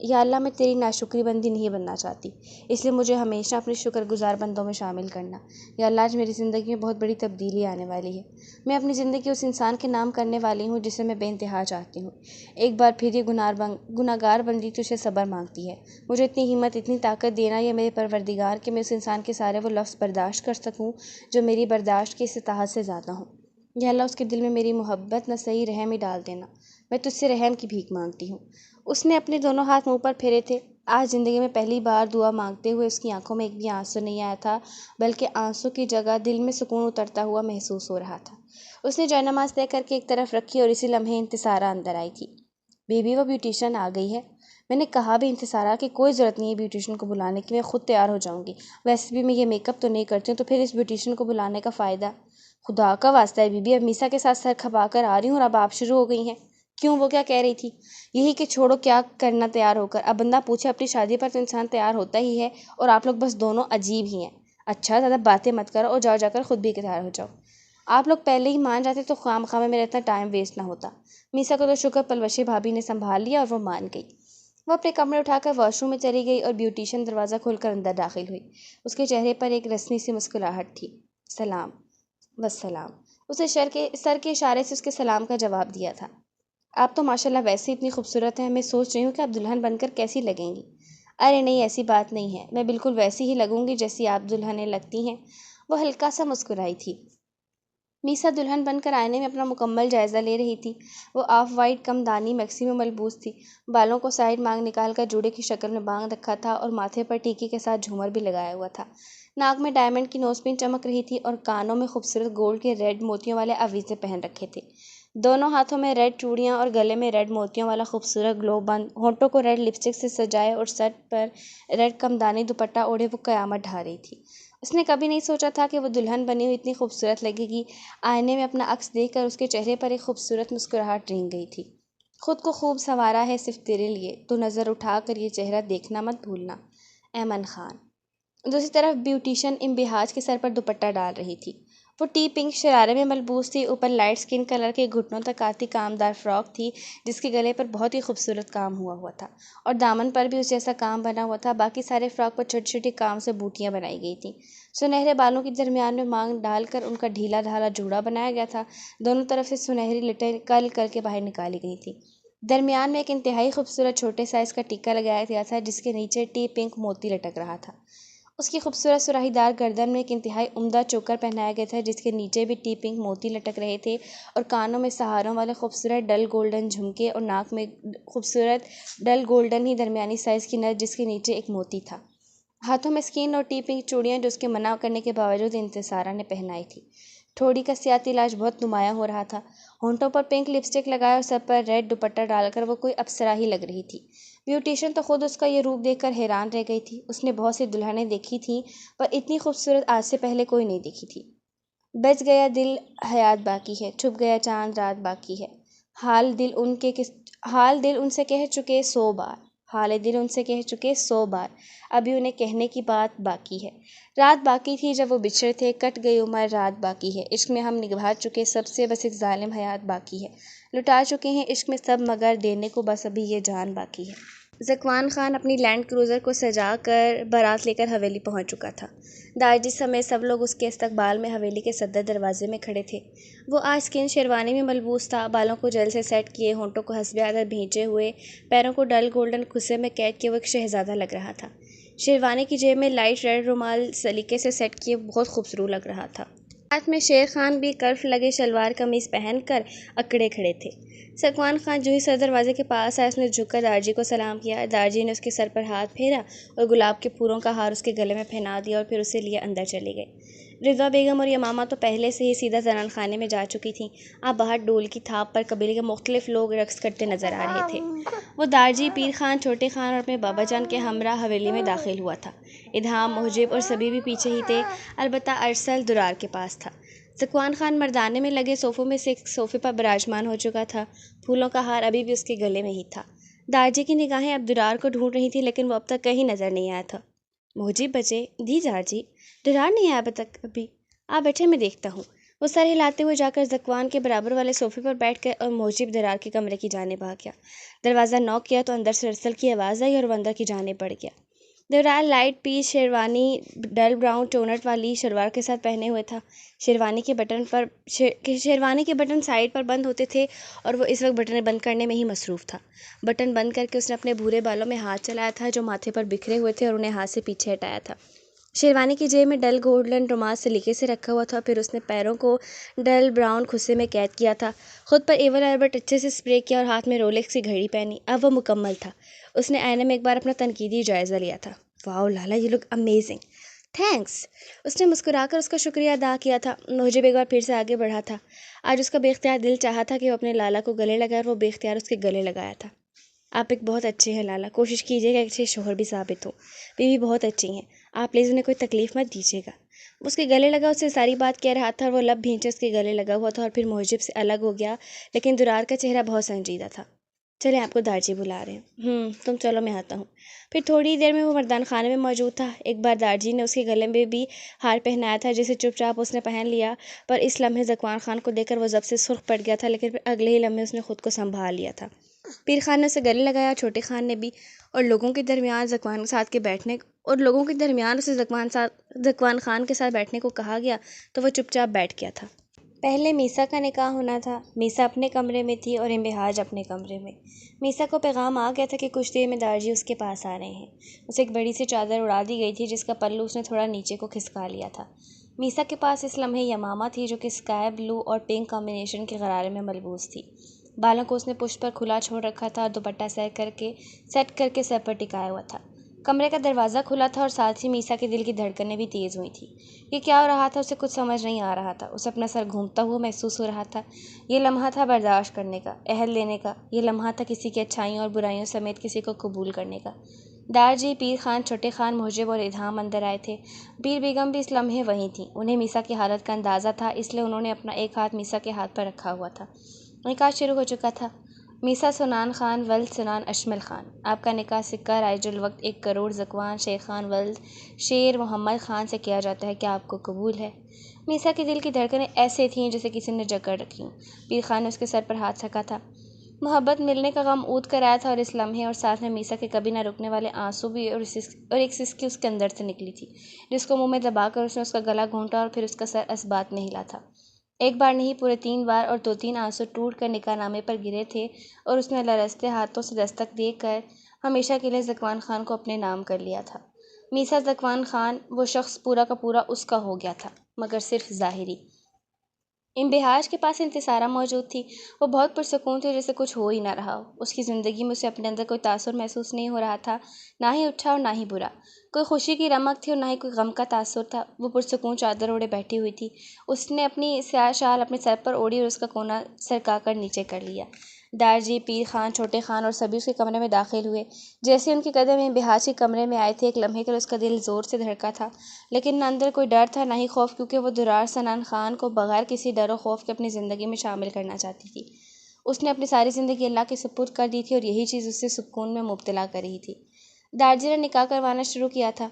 یا اللہ، میں تیری ناشکری بندی نہیں بننا چاہتی، اس لیے مجھے ہمیشہ اپنے شکر گزار بندوں میں شامل کرنا۔ یا اللہ، آج میری زندگی میں بہت بڑی تبدیلی آنے والی ہے۔ میں اپنی زندگی اس انسان کے نام کرنے والی ہوں جسے میں بے انتہا چاہتی ہوں۔ ایک بار پھر یہ گناہگار بندی تجھ سے صبر مانگتی ہے۔ مجھے اتنی ہمت، اتنی طاقت دینا یا میرے پروردگار کہ میں اس انسان کے سارے وہ لفظ برداشت کر سکوں جو میری برداشت کی استطاعت سے زیادہ ہوں۔ یا اللہ، اس کے دل میں میری محبت نہ صحیح رحم ہی ڈال دینا۔ میں تجھ سے رحم کی بھیک مانگتی ہوں۔ اس نے اپنے دونوں ہاتھ منہ پر پھیرے تھے۔ آج زندگی میں پہلی بار دعا مانگتے ہوئے اس کی آنکھوں میں ایک بھی آنسو نہیں آیا تھا، بلکہ آنسو کی جگہ دل میں سکون اترتا ہوا محسوس ہو رہا تھا۔ اس نے جائے نماز طے کر کے ایک طرف رکھی اور اسی لمحے انتصارہ اندر آئی تھی۔ بیبی، وہ بیوٹیشین آ گئی ہے۔ میں نے کہا بھی انتصارہ کہ کوئی ضرورت نہیں ہے بیوٹیشین کو بلانے کی، میں خود تیار ہو جاؤں گی، ویسے بھی میں یہ میک اپ تو نہیں کرتی ہوں، تو پھر اس بیوٹیشین کو بلانے کا فائدہ؟ خدا کا واسطہ ہے بیبی، اب میسا کے ساتھ سر کھپا کر آ رہی ہوں اور اب آپ شروع ہو گئی ہیں۔ کیوں، وہ کیا کہہ رہی تھی؟ یہی کہ چھوڑو کیا کرنا تیار ہو کر، اب بندہ پوچھے اپنی شادی پر تو انسان تیار ہوتا ہی ہے، اور آپ لوگ بس دونوں عجیب ہی ہیں۔ اچھا، زیادہ باتیں مت کرو اور جاؤ جا کر خود بھی تیار ہو جاؤ۔ آپ لوگ پہلے ہی مان جاتے تو خواہ میں میرا اتنا ٹائم ویسٹ نہ ہوتا۔ میسا کو تو شکر پلوشی بھابھی نے سنبھال لیا اور وہ مان گئی۔ وہ اپنے کمرے اٹھا کر واش روم میں چلی گئی اور بیوٹیشین دروازہ کھول کر اندر داخل ہوئی۔ اس کے چہرے پر ایک رسمی سی مسکراہٹ تھی۔ سلام۔ والسلام۔ اس نے سر کے اشارے سے اس کے سلام کا جواب دیا تھا۔ آپ تو ماشاءاللہ ویسے ہی اتنی خوبصورت ہیں، میں سوچ رہی ہوں کہ آپ دلہن بن کر کیسی لگیں گی۔ ارے نہیں، ایسی بات نہیں ہے، میں بالکل ویسی ہی لگوں گی جیسی آپ دلہنیں لگتی ہیں۔ وہ ہلکا سا مسکرائی تھی۔ میسا دلہن بن کر آئینے میں اپنا مکمل جائزہ لے رہی تھی۔ وہ آف وائٹ کم دانی میکسی میں ملبوس تھی، بالوں کو سائیڈ مانگ نکال کر جوڑے کی شکل میں باندھ رکھا تھا اور ماتھے پر ٹیکی کے ساتھ جھومر بھی لگایا ہوا تھا۔ ناک میں ڈائمنڈ کی نوز پن چمک رہی تھی اور کانوں میں خوبصورت گولڈ کے ریڈ موتیوں والے آویزے پہن رکھے تھے۔ دونوں ہاتھوں میں ریڈ چوڑیاں اور گلے میں ریڈ موتیوں والا خوبصورت گلو بند، ہونٹوں کو ریڈ لپسٹک سے سجائے اور سر پر ریڈ کمدانی دوپٹہ اوڑھے وہ قیامت ڈھا رہی تھی۔ اس نے کبھی نہیں سوچا تھا کہ وہ دلہن بنی ہوئی اتنی خوبصورت لگے گی۔ آئینے میں اپنا عکس دیکھ کر اس کے چہرے پر ایک خوبصورت مسکراہٹ رنگ گئی تھی۔ خود کو خوب سنوارا ہے صرف تیرے لیے، تو نظر اٹھا کر یہ چہرہ دیکھنا مت بھولنا۔ ایمن خان۔ دوسری طرف بیوٹیشین امبہاج کے سر پر دوپٹہ ڈال رہی تھی۔ وہ ٹی پنک شرارے میں ملبوس تھی، اوپر لائٹ سکن کلر کے گھٹنوں تک آتی کامدار فراک تھی جس کے گلے پر بہت ہی خوبصورت کام ہوا تھا اور دامن پر بھی اس جیسا کام بنا ہوا تھا۔ باقی سارے فراک پر چھوٹی چھوٹی کام سے بوٹیاں بنائی گئی تھیں۔ سنہرے بالوں کے درمیان میں مانگ ڈال کر ان کا ڈھیلا ڈھالا جوڑا بنایا گیا تھا۔ دونوں طرف سے سنہری لٹیں کل کر کے باہر نکالی گئی تھیں۔ درمیان میں ایک انتہائی خوبصورت چھوٹے سائز کا ٹکا لگایا گیا تھا جس کے نیچے ٹی پنک موتی لٹک رہا تھا۔ اس کی خوبصورت سراہی دار گردن میں ایک انتہائی عمدہ چوکر پہنایا گیا تھا جس کے نیچے بھی ٹی پنک موتی لٹک رہے تھے اور کانوں میں سہاروں والے خوبصورت ڈل گولڈن جھمکے اور ناک میں خوبصورت ڈل گولڈن ہی درمیانی سائز کی نتھ جس کے نیچے ایک موتی تھا۔ ہاتھوں میں اسکین اور ٹی پنک چوڑیاں جو اس کے منع کرنے کے باوجود انتصارہ نے پہنائی تھی۔ ٹھوڑی کا سیاہ تل آج بہت نمایاں ہو رہا تھا۔ ہونٹوں پر پنک لپسٹک لگائے اور سر پر ریڈ دوپٹہ ڈال کر وہ کوئی اپسرا ہی لگ رہی تھی۔ بیوٹیشن تو خود اس کا یہ روپ دیکھ کر حیران رہ گئی تھی۔ اس نے بہت سی دلہنیں دیکھی تھیں پر اتنی خوبصورت آج سے پہلے کوئی نہیں دیکھی تھی۔ بچ گیا دل حیات باقی ہے، چھپ گیا چاند رات باقی ہے، حال دل ان سے کہہ چکے 100 بار، ابھی انہیں کہنے کی بات باقی ہے۔ رات باقی تھی جب وہ بچھڑے تھے، کٹ گئی عمر رات باقی ہے، عشق میں ہم نبھا چکے سب سے، بس ایک ظالم حیات باقی ہے، لٹا چکے ہیں عشق میں سب مگر دینے کو بس ابھی یہ جان باقی ہے۔ ذکوان خان اپنی لینڈ کروزر کو سجا کر بارات لے کر حویلی پہنچ چکا تھا۔ دارجی سمیت سب لوگ اس کے استقبال میں حویلی کے صدر دروازے میں کھڑے تھے۔ وہ آج اسکن شیروانی میں ملبوس تھا، بالوں کو جل سے سیٹ کیے، ہونٹوں کو حسب عادت بھینچے ہوئے، پیروں کو ڈل گولڈن کھسے میں قید کیے وہ ایک شہزادہ لگ رہا تھا۔ شیروانی کی جیب میں لائٹ ریڈ رومال سلیقے سے سیٹ کیے بہت خوبصورت لگ رہا تھا۔ ہاتھ میں شیر خان بھی کرف لگے شلوار قمیض پہن کر اکڑے کھڑے تھے۔ ذکوان خان جو ہی صدر دروازے کے پاس آیا، اس نے جھک کر دارجی کو سلام کیا۔ دارجی نے اس کے سر پر ہاتھ پھیرا اور گلاب کے پھولوں کا ہار اس کے گلے میں پہنا دیا اور پھر اسے لیے اندر چلے گئے۔ رضویٰ بیگم اور یمامہ تو پہلے سے ہی سیدھا زنان خانے میں جا چکی تھیں۔ اب باہر ڈول کی تھاپ پر قبیلے کے مختلف لوگ رقص کرتے نظر آ رہے تھے۔ وہ دارجی، پیر خان، چھوٹے خان اور اپنے بابا جان کے ہمراہ حویلی میں داخل ہوا تھا۔ ادھام، محجب اور سبھی بھی پیچھے ہی تھے، البتہ ارسل درار کے پاس تھا۔ ذکوان خان مردانے میں لگے صوفوں میں سے ایک صوفے پر براجمان ہو چکا تھا، پھولوں کا ہار ابھی بھی اس کے گلے میں ہی تھا۔ دارجی کی نگاہیں اب درار کو ڈھونڈ رہی تھیں لیکن وہ اب تک کہیں نظر نہیں آیا تھا۔ محجب بچے، دی دارجی، درار نہیں آیا اب تک ابھی؟ آپ بیٹھے میں دیکھتا ہوں۔ وہ سر ہلاتے ہوئے جا کر ذکوان کے برابر والے صوفے پر بیٹھ گئے اور محجب درار کے کمرے کی جانب آ گیا۔ دروازہ نوک کیا تو اندر سے ارسل کی آواز آئی اور وہ اندر کی جانب بڑھ گیا۔ درار لائٹ پیچ شیروانی ڈل براؤن ٹونٹ والی شلوار کے ساتھ پہنے ہوئے تھا۔ شیروانی کے بٹن سائیڈ پر بند ہوتے تھے اور وہ اس وقت بٹنیں بند کرنے میں ہی مصروف تھا۔ بٹن بند کر کے اس نے اپنے بھورے بالوں میں ہاتھ چلایا تھا جو ماتھے پر بکھرے ہوئے تھے اور انہیں ہاتھ سے پیچھے ہٹایا تھا۔ شیروانی کی جیب میں ڈل گولڈن رومال سلیقے سے رکھا ہوا تھا، پھر اس نے پیروں کو ڈل براؤن کھسے میں قید کیا تھا، خود پر ایون البرٹ اچھے سے اسپرے کیا اور ہاتھ میں رولیکس کی گھڑی پہنی۔ اب وہ مکمل تھا۔ اس نے آئینے میں ایک بار اپنا تنقیدی جائزہ لیا تھا۔ واؤ لالا، یو لک امیزنگ، تھینکس۔ اس نے مسکرا کر اس کا شکریہ ادا کیا تھا۔ محجب ایک بار پھر سے آگے بڑھا تھا۔ آج اس کا بے اختیار دل چاہا تھا کہ وہ اپنے لالا کو گلے لگائے اور وہ بے اختیار اس کے گلے لگایا تھا۔ آپ ایک بہت اچھے ہیں لالا، کوشش کیجیے گا کہ اچھے شوہر بھی ثابت ہوں۔ بیوی بہت اچھی ہیں، آپ پلیز انہیں کوئی تکلیف مت دیجیے گا۔ اس کے گلے لگا، اس سے ساری بات کہہ رہا تھا اور وہ لب بھینچے اس کے گلے لگا ہوا تھا اور پھر محجب سے الگ ہو گیا، لیکن درار کا چہرہ بہت سنجیدہ تھا۔ چلے آپ کو دارجی بلا رہے ہیں۔ تم چلو میں آتا ہوں۔ پھر تھوڑی دیر میں وہ مردان خانے میں موجود تھا۔ ایک بار دارجی نے اس کے گلے میں بھی ہار پہنایا تھا جسے چپ چاپ اس نے پہن لیا، پر اس لمحے ذکوان خان کو دیکھ کر وہ ضب سے سرخ پڑ گیا تھا، لیکن پھر اگلے ہی لمحے اس نے خود کو سنبھال لیا تھا۔ پیر خان نے اسے گلے لگایا، چھوٹے خان نے بھی، اور لوگوں کے درمیان اسے ذکوان خان کے ساتھ بیٹھنے کو کہا گیا تو وہ چپ چاپ بیٹھ گیا تھا۔ پہلے میسا کا نکاح ہونا تھا۔ میسا اپنے کمرے میں تھی اور انبہاج اپنے کمرے میں۔ میسا کو پیغام آ گیا تھا کہ کچھ دیر میں دارجی اس کے پاس آ رہے ہیں۔ اسے ایک بڑی سی چادر اڑا دی گئی تھی جس کا پلو اس نے تھوڑا نیچے کو کھسکا لیا تھا۔ میسا کے پاس اس لمحے یمامہ تھی جو کہ اسکائی بلو اور پنک کمبینیشن کے غرارے میں ملبوس تھی۔ بالوں کو اس نے پشت پر کھلا چھوڑ رکھا تھا اور دوپٹہ سیٹ کر کے سر پر ٹکایا ہوا تھا۔ کمرے کا دروازہ کھلا تھا اور ساتھ ہی میسا کے دل کی دھڑکنیں بھی تیز ہوئی تھیں۔ یہ کیا ہو رہا تھا اسے کچھ سمجھ نہیں آ رہا تھا۔ اسے اپنا سر گھومتا ہوا محسوس ہو رہا تھا۔ یہ لمحہ تھا برداشت کرنے کا، عہد لینے کا، یہ لمحہ تھا کسی کی اچھائیوں اور برائیوں سمیت کسی کو قبول کرنے کا۔ دارجی، پیر خان، چھوٹے خان، محجب اور ادھام اندر آئے تھے۔ بیر بیگم بھی اس لمحے وہیں تھیں۔ انہیں میسا کی حالت کا اندازہ تھا، اس لیے انہوں نے اپنا ایک ہاتھ میسا کے ہاتھ پر رکھا ہوا تھا۔ نکاح شروع ہو چکا تھا۔ میسا سنان خان ولد سنان اشمل خان، آپ کا نکاح سکہ رائج الوقت 1 کروڑ ذکوان شیر خان ولد شیر محمد خان سے کیا جاتا ہے، کیا آپ کو قبول ہے؟ میسا کے دل کی دھڑکنیں ایسے تھیں جیسے کسی نے جکڑ رکھی ہوں۔ پیر خان نے اس کے سر پر ہاتھ رکھا تھا۔ محبت ملنے کا غم اود کر آیا تھا اور اس لمحے اور ساتھ میں میسا کے کبھی نہ رکنے والے آنسو بھی اور ایک سسکی اس کے اندر سے نکلی تھی جس کو منہ میں دبا کر اس نے اس کا گلا گھونٹا اور پھر اس کا سر اسبات میں ہلا تھا۔ ایک بار نہیں، پورے 3 بار، اور 2-3 آنسو ٹوٹ کر نکاح نامے پر گرے تھے اور اس نے لرزتے ہاتھوں سے دستک دے کر ہمیشہ کے لیے ذکوان خان کو اپنے نام کر لیا تھا۔ میسا ذکوان خان، وہ شخص پورا کا پورا اس کا ہو گیا تھا، مگر صرف ظاہری۔ امبہاج کے پاس انتصارہ موجود تھی۔ وہ بہت پرسکون تھی، جیسے کچھ ہو ہی نہ رہا ہو۔ اس کی زندگی میں اسے اپنے اندر کوئی تاثر محسوس نہیں ہو رہا تھا، نہ ہی اچھا اور نہ ہی برا۔ کوئی خوشی کی رمق تھی اور نہ ہی کوئی غم کا تاثر تھا۔ وہ پرسکون چادر اوڑھے بیٹھی ہوئی تھی۔ اس نے اپنی سیاہ شال اپنے سر پر اوڑھی اور اس کا کونا سرکا کر نیچے کر لیا۔ دارجی، پیر خان، چھوٹے خان اور سبھی اس کے کمرے میں داخل ہوئے۔ جیسے ان کے قدم امبہاج کے کمرے میں آئے تھے، ایک لمحے کے لیے اس کا دل زور سے دھڑکا تھا، لیکن نہ اندر کوئی ڈر تھا نہ ہی خوف، کیونکہ وہ درار سنان خان کو بغیر کسی ڈر و خوف کے اپنی زندگی میں شامل کرنا چاہتی تھی۔ اس نے اپنی ساری زندگی اللہ کے سپرد کر دی تھی اور یہی چیز اسے سکون میں مبتلا کر رہی تھی۔ دارجی نے نکاح کروانا شروع کیا تھا۔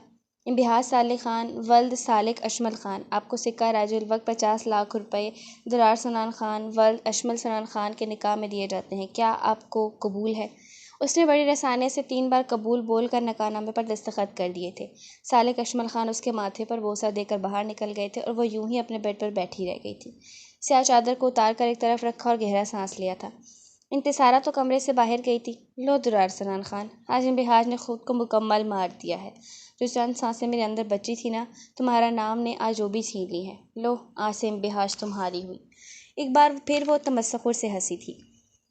امبہاج صالح خان ولد سالک اشمل خان، آپ کو سکہ راج الوقت 50 لاکھ روپے درار سنان خان ولد اشمل سنان خان کے نکاح میں دیے جاتے ہیں، کیا آپ کو قبول ہے؟ اس نے بڑی رسانے سے 3 بار قبول بول کر نکاح نامے پر دستخط کر دیے تھے۔ سالک اشمل خان اس کے ماتھے پر بوسہ دے کر باہر نکل گئے تھے اور وہ یوں ہی اپنے بیڈ پر بیٹھی رہ گئی تھی۔ سیاہ چادر کو اتار کر ایک طرف رکھا اور گہرا سانس لیا تھا۔ انتصارہ تو کمرے سے باہر گئی تھی۔ لو درار سنان خان، آج امبہاج نے خود کو مکمل مار دیا ہے۔ جو چند سانسیں میرے اندر بچی تھی نا، تمہارا نام نے آج وہ بھی چھین لی ہے۔ لو، آج سے امبہاج تمہاری ہوئی۔ ایک بار پھر وہ تمسخر سے ہنسی تھی۔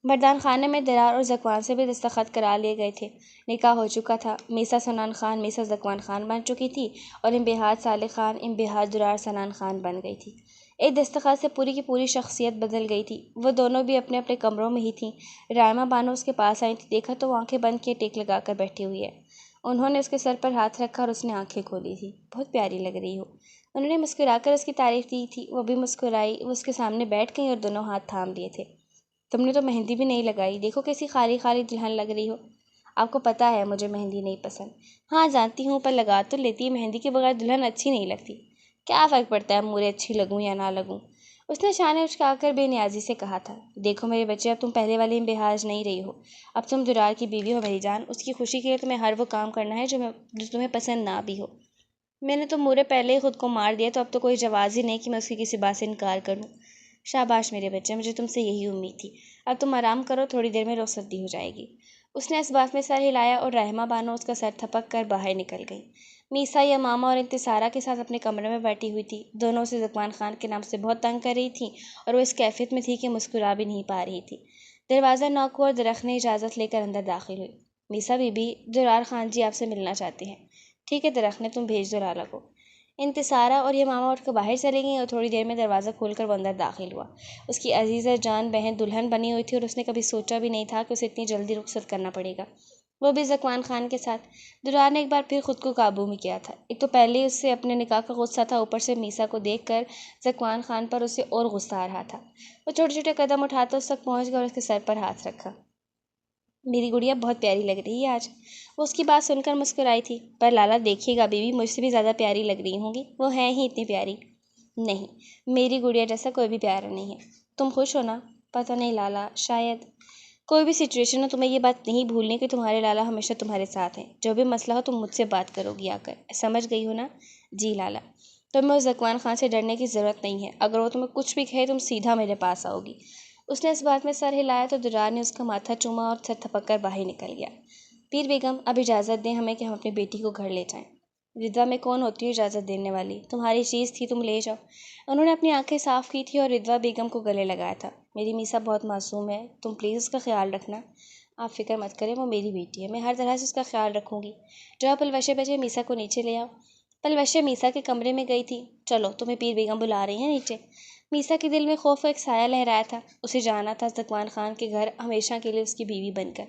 مردان خانے میں درار اور ذکوان سے بھی دستخط کرا لیے گئے تھے۔ نکاح ہو چکا تھا۔ میسا سنان خان میسا ذکوان خان بن چکی تھی اور امبہاج صالح خان امبہاج درار سنان خان بن گئی تھی۔ ایک دستخط سے پوری کی پوری شخصیت بدل گئی تھی۔ وہ دونوں بھی اپنے اپنے کمروں میں ہی تھیں۔ رائمہ بانو اس کے پاس آئی تھی، دیکھا تو وہ آنکھیں بند کیے ٹیک لگا کر بیٹھی ہوئی ہے۔ انہوں نے اس کے سر پر ہاتھ رکھا اور اس نے آنکھیں کھولی تھی۔ بہت پیاری لگ رہی ہو۔ انہوں نے مسکرا کر اس کی تعریف کی تھی، وہ بھی مسکرائی۔ وہ اس کے سامنے بیٹھ گئی اور دونوں ہاتھ تھام لیے تھے۔ تم نے تو مہندی بھی نہیں لگائی، دیکھو کیسی خالی خالی دلہن لگ رہی ہو۔ آپ کو پتہ ہے مجھے مہندی نہیں پسند۔ ہاں جانتی ہوں، پر لگا تو لیتی، مہندی کے بغیر دلہن اچھی نہیں لگتی۔ کیا فرق پڑتا ہے مورے اچھی لگوں یا نہ لگوں؟ اس نے شانے اچکا کر بے نیازی سے کہا تھا۔ دیکھو میرے بچے، اب تم پہلے والی امبہاج نہیں رہی ہو، اب تم درار کی بیوی ہو میری جان۔ اس کی خوشی کے لیے تمہیں ہر وہ کام کرنا ہے جو تمہیں پسند نہ بھی ہو۔ میں نے تو مورے پہلے ہی خود کو مار دیا، تو اب تو کوئی جواز ہی نہیں کہ میں اس کی کسی بات سے انکار کروں۔ شاباش میرے بچے، مجھے تم سے یہی امید تھی۔ اب تم آرام کرو، تھوڑی دیر میں رخصتی ہو جائے گی۔ اس نے اس بات میں سر ہلایا اور رحمہ بانو اس کا سر تھپک کر باہر نکل گئی۔ میسا یمامہ اور انتصارہ کے ساتھ اپنے کمرے میں بیٹھی ہوئی تھی۔ دونوں اسے ذکوان خان کے نام سے بہت تنگ کر رہی تھیں اور وہ اس کیفیت میں تھی کہ مسکرا بھی نہیں پا رہی تھی۔ دروازہ نوک ہوا اور درخت نے اجازت لے کر اندر داخل ہوئی۔ میسا بی بی، درار خان جی آپ سے ملنا چاہتے ہیں۔ ٹھیک ہے درخت نے، تم بھیج دو لالا کو۔ انتصارہ اور یمامہ اٹھ کر باہر چلی گئیں اور تھوڑی دیر میں دروازہ کھول کر وہ اندر داخل ہوا۔ اس کی عزیزہ جان بہن دلہن بنی ہوئی تھی اور اس نے کبھی سوچا بھی نہیں تھا کہ اسے اتنی جلدی رخصت کرنا پڑے گا، وہ بھی ذکوان خان کے ساتھ۔ درار نے ایک بار پھر خود کو قابو میں کیا تھا۔ ایک تو پہلے اس سے اپنے نکاح کا غصہ تھا، اوپر سے میسا کو دیکھ کر ذکوان خان پر اسے اور غصہ آ رہا تھا۔ وہ چھوٹے چھوٹے قدم اٹھاتا اس تک پہنچ گیا اور اس کے سر پر ہاتھ رکھا۔ میری گڑیا بہت پیاری لگ رہی ہے آج۔ وہ اس کی بات سن کر مسکرائی تھی۔ پر لالا دیکھیے گا بیوی، مجھ سے بھی زیادہ پیاری لگ رہی ہوں گی۔ وہ ہیں ہی اتنی پیاری۔ نہیں، میری گڑیا جیسا کوئی بھی پیارا نہیں ہے۔ تم خوش ہو نا؟ پتہ نہیں لالا، شاید کوئی بھی سچویشن ہو، تمہیں یہ بات نہیں بھولنی کہ تمہارے لالا ہمیشہ تمہارے ساتھ ہیں۔ جو بھی مسئلہ ہو تم مجھ سے بات کرو گی آ کر، سمجھ گئی ہو نا؟ جی لالا۔ تمہیں اس ذکوان خان سے ڈرنے کی ضرورت نہیں ہے۔ اگر وہ تمہیں کچھ بھی کہے تم سیدھا میرے پاس آؤ گی۔ اس نے اس بات میں سر ہلایا تو درار نے اس کا ماتھا چوما اور سر تھپک کر باہر نکل گیا۔ پیر بیگم، اب اجازت دیں ہمیں کہ ہم اپنی بیٹی کو گھر لے جائیں۔ ردوا میں کون ہوتی ہے اجازت دینے والی؟ تمہاری چیز تھی، تم لے جاؤ۔ انہوں نے اپنی آنکھیں صاف کی تھی اور ردوا بیگم کو گلے لگایا تھا۔ میری میسا بہت معصوم ہے، تم پلیز اس کا خیال رکھنا۔ آپ فکر مت کریں، وہ میری بیٹی ہے، میں ہر طرح سے اس کا خیال رکھوں گی۔ جاؤ پلوشے بچے، میسا کو نیچے لے آؤ۔ پلوشے میسا کے کمرے میں گئی تھی۔ چلو، تمہیں پیر بیگم بلا رہی ہیں نیچے۔ میسا کے دل میں خوف کا ایک سایہ لہرایا تھا۔ اسے جانا تھا ذکوان خان کے گھر ہمیشہ کے لیے اس کی بیوی بن کر۔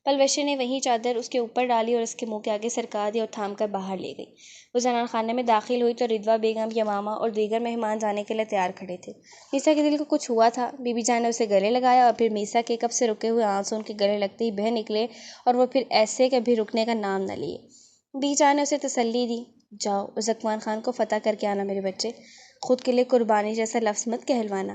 پلوشے نے وہیں چادر اس کے اوپر ڈالی اور اس کے منہ کے آگے سرکا دی اور تھام کر باہر لے گئی۔ وہ زنان خانے میں داخل ہوئی تو ردوا بیگم، یمامہ اور دیگر مہمان جانے کے لیے تیار کھڑے تھے۔ میسا کے دل کو کچھ ہوا تھا۔ بی بی جان نے اسے گلے لگایا اور پھر میسا کے کب سے رکے ہوئے آنسو ان کے گلے لگتے ہی بہہ نکلے اور وہ پھر ایسے کہ ابھی رکنے کا نام نہ لیے۔ بی جان نے اسے تسلی دی۔ جاؤ اور ذکوان خان کو فتح کر کے آنا میرے بچے، خود کے لیے قربانی جیسا لفظ مت کہلوانا۔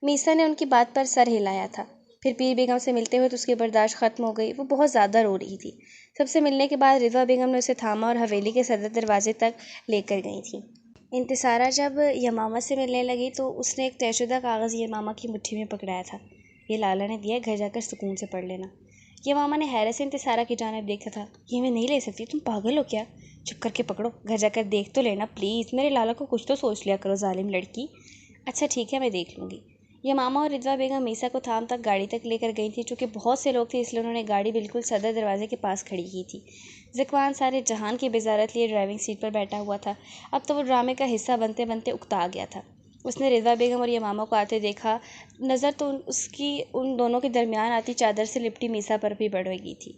میسا نے ان کی بات پر سر ہلایا تھا۔ پھر پیر بیگم سے ملتے ہوئے تو اس کی برداشت ختم ہو گئی، وہ بہت زیادہ رو رہی تھی۔ سب سے ملنے کے بعد ردوا بیگم نے اسے تھاما اور حویلی کے صدر دروازے تک لے کر گئی تھیں۔ انتصارہ جب یمامہ سے ملنے لگی تو اس نے ایک طے شدہ کاغذ یمامہ کی مٹھی میں پکڑایا تھا۔ یہ لالا نے دیا، گھر جا کر سکون سے پڑھ لینا۔ یمامہ نے حیرت سے انتصارہ کی جانب دیکھا تھا۔ یہ میں نہیں لے سکتی، تم پاگل ہو کیا؟ چپ کر کے پکڑو، گھر جا کر دیکھ تو لینا پلیز، میرے لالا کو کچھ تو سوچ لیا کرو ظالم لڑکی۔ اچھا ٹھیک ہے، میں دیکھ لوں گی۔ یمامہ اور رضویٰ بیگم میسا کو تھام تک گاڑی تک لے کر گئی تھیں، چونکہ بہت سے لوگ تھے اس لیے انہوں نے گاڑی بالکل صدر دروازے کے پاس کھڑی کی تھی۔ ذکوان سارے جہان کی بزارت لیے ڈرائیونگ سیٹ پر بیٹھا ہوا تھا۔ اب تو وہ ڈرامے کا حصہ بنتے بنتے اکتا گیا تھا۔ اس نے رضویٰ بیگم اور یمامہ کو آتے دیکھا، نظر تو اس کی ان دونوں کے درمیان آتی چادر سے لپٹی میسا پر بھی بڑھ گئی تھی۔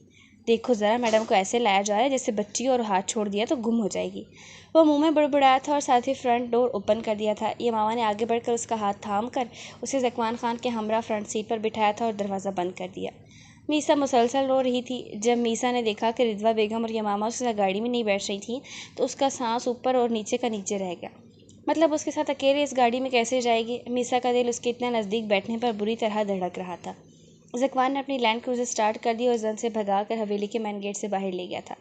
دیکھو ذرا، میڈم کو ایسے لایا جا رہا ہے جیسے بچی، اور ہاتھ چھوڑ دیا تو گم ہو جائے گی۔ وہ منہ میں بڑبڑایا تھا اور ساتھ ہی فرنٹ ڈور اوپن کر دیا تھا۔ یمامہ نے آگے بڑھ کر اس کا ہاتھ تھام کر اسے ذکوان خان کے ہمراہ فرنٹ سیٹ پر بٹھایا تھا اور دروازہ بند کر دیا۔ میسا مسلسل رو رہی تھی۔ جب میسا نے دیکھا کہ رضویٰ بیگم اور یمامہ اس کے ساتھ گاڑی میں نہیں بیٹھ رہی تھیں تو اس کا سانس اوپر اور نیچے کا نیچے رہ گیا۔ مطلب اس کے ساتھ اکیلے اس گاڑی میں کیسے جائے گی؟ میسا کا دل اس کے اتنا نزدیک بیٹھنے پر بری طرح دھڑک رہا تھا۔ ذکوان نے اپنی لینڈ کروزر سٹارٹ کر دی اور زن سے بھگا کر حویلی کے مین گیٹ سے باہر لے گیا تھا۔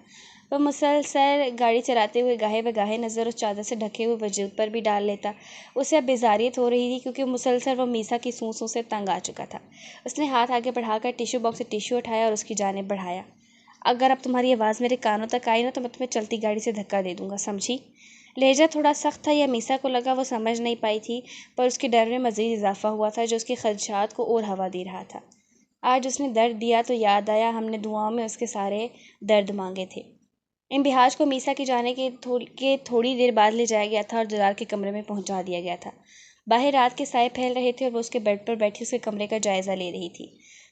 وہ مسلسل گاڑی چلاتے ہوئے گاہے بگاہے نظر اس چادر سے ڈھکے ہوئے وجود پر بھی ڈال لیتا۔ اسے اب بیزاریت ہو رہی تھی کیونکہ مسلسل وہ میسا کی سوں سے تنگ آ چکا تھا۔ اس نے ہاتھ آگے بڑھا کر ٹیشو باکس سے ٹیشو اٹھایا اور اس کی جانب بڑھایا۔ اگر اب تمہاری آواز میرے کانوں تک آئی نا تو میں تمہیں چلتی گاڑی سے دھکا دے دوں گا، سمجھی؟ لہجہ تھوڑا سخت تھا، یا میسا کو لگا وہ سمجھ نہیں پائی تھی، پر اس کے ڈر میں مزید اضافہ ہوا تھا جو اس کے خدشات کو اور ہوا دے رہا تھا۔ آج اس نے درد دیا تو یاد آیا ہم نے دعاؤں میں اس کے سارے درد مانگے تھے۔ انبہاج کو میسا کی جانے کے تھوڑی دیر بعد لے جایا گیا تھا اور درار کے کمرے میں پہنچا دیا گیا تھا۔ باہر رات کے سائے پھیل رہے تھے اور وہ اس کے بیڈ پر بیٹھی اس کے کمرے کا جائزہ لے رہی تھی۔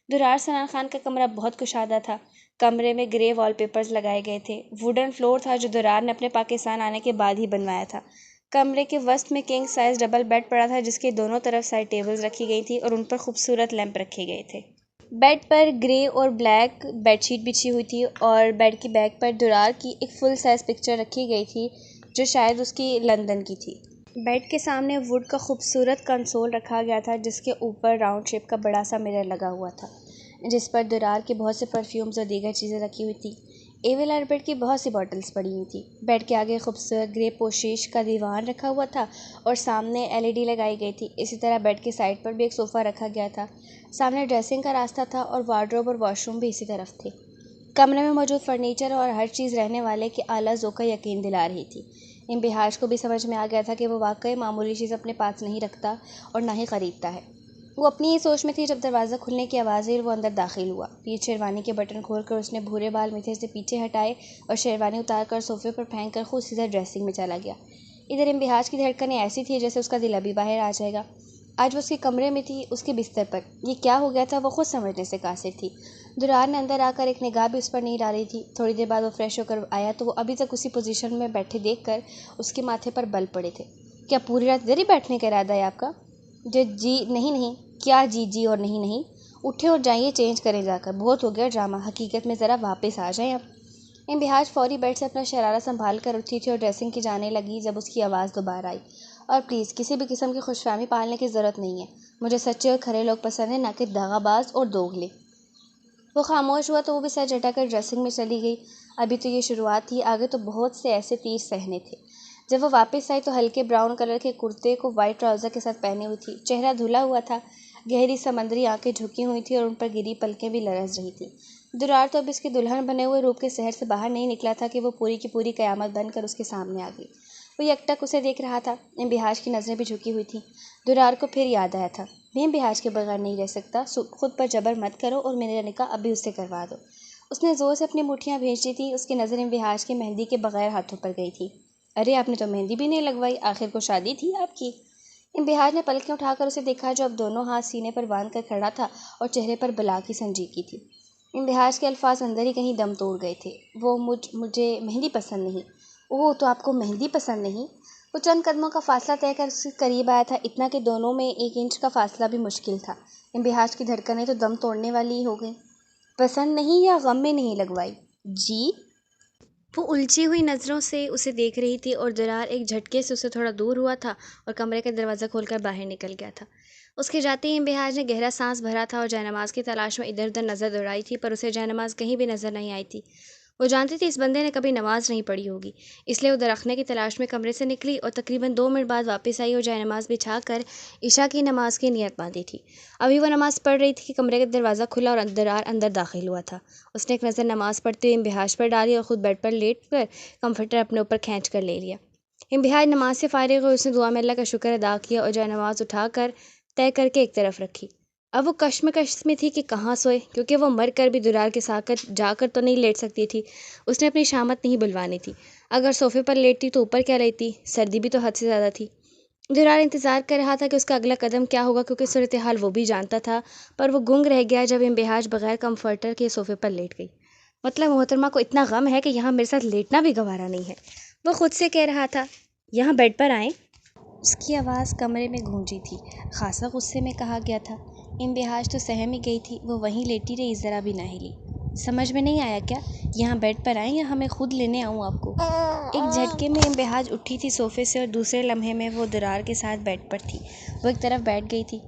درار سنان خان کا کمرہ بہت کشادہ تھا۔ کمرے میں گرے وال پیپرز لگائے گئے تھے۔ ووڈن فلور تھا جو درار نے اپنے پاکستان آنے کے بعد ہی بنوایا تھا۔ کمرے کے وسط میں کنگ سائز ڈبل بیڈ پڑا تھا جس کے دونوں طرف سائڈ ٹیبلز رکھی گئی تھی اور ان پر خوبصورت لیمپ رکھے گئے تھے۔ بیڈ پر گرے اور بلیک بیڈ شیٹ بچھی ہوئی تھی اور بیڈ کی بیک پر درار کی ایک فل سائز پکچر رکھی گئی تھی جو شاید اس کی لندن کی تھی۔ بیڈ کے سامنے ووڈ کا خوبصورت کنسول رکھا گیا تھا جس کے اوپر راؤنڈ شیپ کا بڑا سا مرر لگا ہوا تھا جس پر درار کے بہت سے پرفیومز اور دیگر چیزیں رکھی ہوئی تھیں۔ ایول آربٹ کی بہت سی باٹلز پڑی ہوئی تھیں۔ بیڈ کے آگے خوبصورت گرے پوشیش کا دیوان رکھا ہوا تھا اور سامنے LED لگائی گئی تھی۔ اسی طرح بیڈ کے سائڈ پر بھی ایک صوفہ رکھا گیا تھا۔ سامنے ڈریسنگ کا راستہ تھا اور وارڈروب اور واش روم بھی اسی طرف تھے۔ کمرے میں موجود فرنیچر اور ہر چیز رہنے والے کے اعلیٰ ذوق کا یقین دلا رہی تھی۔ انبہاج کو بھی سمجھ میں آ گیا تھا کہ وہ واقعی معمولی چیز اپنے پاس نہیں رکھتا اور نہ ہی خریدتا ہے۔ وہ اپنی ہی سوچ میں تھی جب دروازہ کھلنے کی آواز آئی اور وہ اندر داخل ہوا۔ پیر شیروانی کے بٹن کھول کر اس نے بھورے بال میتھے سے پیچھے ہٹائے اور شیروانی اتار کر صوفے پر پھینک کر خود سیدھا ڈریسنگ میں چلا گیا۔ ادھر انبہاج کی دھڑکنیں ایسی تھی جیسے اس کا دل ابھی باہر آ جائے گا۔ آج وہ اس کے کمرے میں تھی، اس کے بستر پر۔ یہ کیا ہو گیا تھا وہ خود سمجھنے سے قاصر تھی۔ درار نے اندر آ کر ایک نگاہ بھی اس پر نہیں ڈالی تھی۔ تھوڑی دیر بعد وہ فریش ہو کر آیا تو وہ ابھی تک اسی پوزیشن میں بیٹھے دیکھ کر اس کے ماتھے پر بل پڑے تھے۔ کیا پوری رات ادھر ہی بیٹھنے کا ارادہ ہے آپ کا؟ جی نہیں۔ کیا جی اور نہیں؟ اٹھے اور جائیے چینج کریں جا کر، بہت ہو گیا ڈرامہ، حقیقت میں ذرا واپس آ جائیں اب۔ انبہاج فوری بیڈ سے اپنا شرارہ سنبھال کر اٹھی تھی اور ڈریسنگ کی جانے لگی جب اس کی آواز دوبارہ آئی، اور پلیز کسی بھی قسم کی خوش فہمی پالنے کی ضرورت نہیں ہے۔ مجھے سچے اور کھرے لوگ پسند ہیں، نہ کہ داغا باز اور دوغلے۔ وہ خاموش ہوا تو وہ بھی سر جھٹک کر ڈریسنگ میں چلی گئی۔ ابھی تو یہ شروعات تھی، آگے تو بہت سے ایسے تیر سہنے تھے۔ جب وہ واپس آئی تو ہلکے براؤن کلر کے کرتے کو وائٹ ٹراؤزر کے ساتھ پہنے ہوئی تھی۔ چہرہ دھلا ہوا تھا، گہری سمندری آنکھیں جھکی ہوئی تھیں اور ان پر گری پلکیں بھی لرز رہی تھیں۔ درار تو اب اس کی دلہن بنے ہوئے روپ کے سحر سے باہر نہیں نکلا تھا کہ وہ پوری کی پوری قیامت بن کر اس کے سامنے آ گئی۔ وہ یکٹک اسے دیکھ رہا تھا۔ انبہاج کی نظریں بھی جھکی ہوئی تھیں۔ درار کو پھر یاد آیا تھا، میں انبہاج کے بغیر نہیں رہ سکتا، خود پر جبر مت کرو اور میرا نکاح ابھی اس سے کروا دو۔ اس نے زور سے اپنی مٹھیاں بھینچی تھیں۔ اس کی نظر انبہاج کی مہندی کے بغیر ہاتھوں پر گئی تھی۔ ارے آپ نے تو مہندی بھی نہیں لگوائی، آخر کو شادی تھی آپ کی؟ انبہاج نے پلکیں اٹھا کر اسے دیکھا جو اب دونوں ہاتھ سینے پر باندھ کر کھڑا تھا اور چہرے پر بلا کی سنجیدگی تھی۔ انبہاج کے الفاظ اندر ہی کہیں دم توڑ گئے تھے۔ مجھے مہندی پسند نہیں۔ اوہ تو آپ کو مہندی پسند نہیں؟ وہ چند قدموں کا فاصلہ طے کر اس کے قریب آیا تھا، اتنا کہ دونوں میں 1 انچ کا فاصلہ بھی مشکل تھا۔ انبہاج کی دھڑکنیں تو دم توڑنے والی ہو گئیں۔ پسند نہیں یا غم میں نہیں لگوائی؟ جی؟ وہ الجھی ہوئی نظروں سے اسے دیکھ رہی تھی اور درار ایک جھٹکے سے اسے تھوڑا دور ہوا تھا اور کمرے کا دروازہ کھول کر باہر نکل گیا تھا۔ اس کے جاتے ہی انبہاج نے گہرا سانس بھرا تھا اور جائے نماز کی تلاش میں ادھر ادھر نظر دوڑائی تھی، پر اسے جائے نماز کہیں بھی نظر نہیں آئی تھی۔ وہ جانتی تھی اس بندے نے کبھی نماز نہیں پڑھی ہوگی، اس لیے وہ درخنے کی تلاش میں کمرے سے نکلی اور تقریباً 2 منٹ بعد واپس آئی اور جائے نماز بچھا کر عشاء کی نماز کی نیت باندھی تھی۔ ابھی وہ نماز پڑھ رہی تھی کہ کمرے کا دروازہ کھلا اور درار اندر داخل ہوا تھا۔ اس نے ایک نظر نماز پڑھتے ہوئے انبہاج پر ڈالی اور خود بیڈ پر لیٹ کر کمفرٹر اپنے اوپر کھینچ کر لے لیا۔ امبہاج نماز سے فارغ ہوئی، اس نے دعا میں اللہ کا شکر ادا کیا اور جائے نماز اٹھا کر طے کر کے ایک طرف رکھی۔ اب وہ کشمکش میں تھی کہ کہاں سوئے، کیونکہ وہ مر کر بھی درار کے ساتھ جا کر تو نہیں لیٹ سکتی تھی۔ اس نے اپنی شامت نہیں بلوانی تھی۔ اگر صوفے پر لیٹتی تو اوپر کیا لیٹتی، سردی بھی تو حد سے زیادہ تھی۔ درار انتظار کر رہا تھا کہ اس کا اگلا قدم کیا ہوگا، کیونکہ صورتحال وہ بھی جانتا تھا، پر وہ گنگ رہ گیا جب امبہاج بغیر کمفرٹر کے صوفے پر لیٹ گئی۔ مطلب محترمہ کو اتنا غم ہے کہ یہاں میرے ساتھ لیٹنا بھی گوارا نہیں ہے، وہ خود سے کہہ رہا تھا۔ یہاں بیڈ پر آئیں؟ اس کی آواز کمرے میں گونجی تھی، خاصا غصے میں کہا گیا تھا۔ امبہاج تو سہم ہی گئی تھی، وہ وہیں لیٹی رہی، ذرا بھی نہ ہلی۔ سمجھ میں نہیں آیا کیا؟ یہاں بیڈ پر آئیں یا ہمیں خود لینے آؤں آپ کو؟ ایک جھٹکے میں امبہاج اٹھی تھی صوفے سے اور دوسرے لمحے میں وہ درار کے ساتھ بیڈ پر تھی۔ وہ ایک طرف بیٹھ گئی تھی۔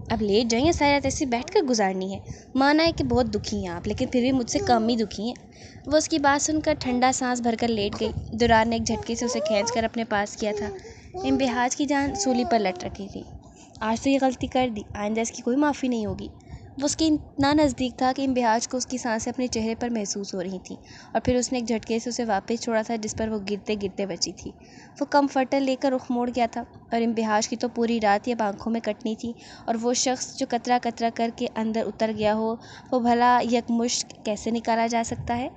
اب لیٹ جائیں یا ساری رات ایسی بیٹھ کر گزارنی ہے؟ مانا ہے کہ بہت دکھی ہیں آپ، لیکن پھر بھی مجھ سے کم ہی دکھی ہیں۔ وہ اس کی بات سن کر ٹھنڈا سانس بھر کر لیٹ گئی۔ درار نے ایک جھٹکے سے اسے کھینچ کر اپنے پاس کیا تھا۔ امبہاج کی جان سولی پر لٹ رکھی تھی۔ آج تو یہ غلطی کر دی، آئندہ اس کی کوئی معافی نہیں ہوگی۔ وہ اس کے اتنا نزدیک تھا کہ امبہاج کو اس کی سانسیں اپنے چہرے پر محسوس ہو رہی تھیں، اور پھر اس نے ایک جھٹکے سے اسے واپس چھوڑا تھا جس پر وہ گرتے گرتے بچی تھی۔ وہ کمفرٹر لے کر رخ موڑ گیا تھا، اور امبہاج کی تو پوری رات یہ آنکھوں میں کٹنی تھی، اور وہ شخص جو قطرہ قطرہ کر کے اندر اتر گیا ہو، وہ بھلا یک مشت کیسے نکالا جا سکتا ہے؟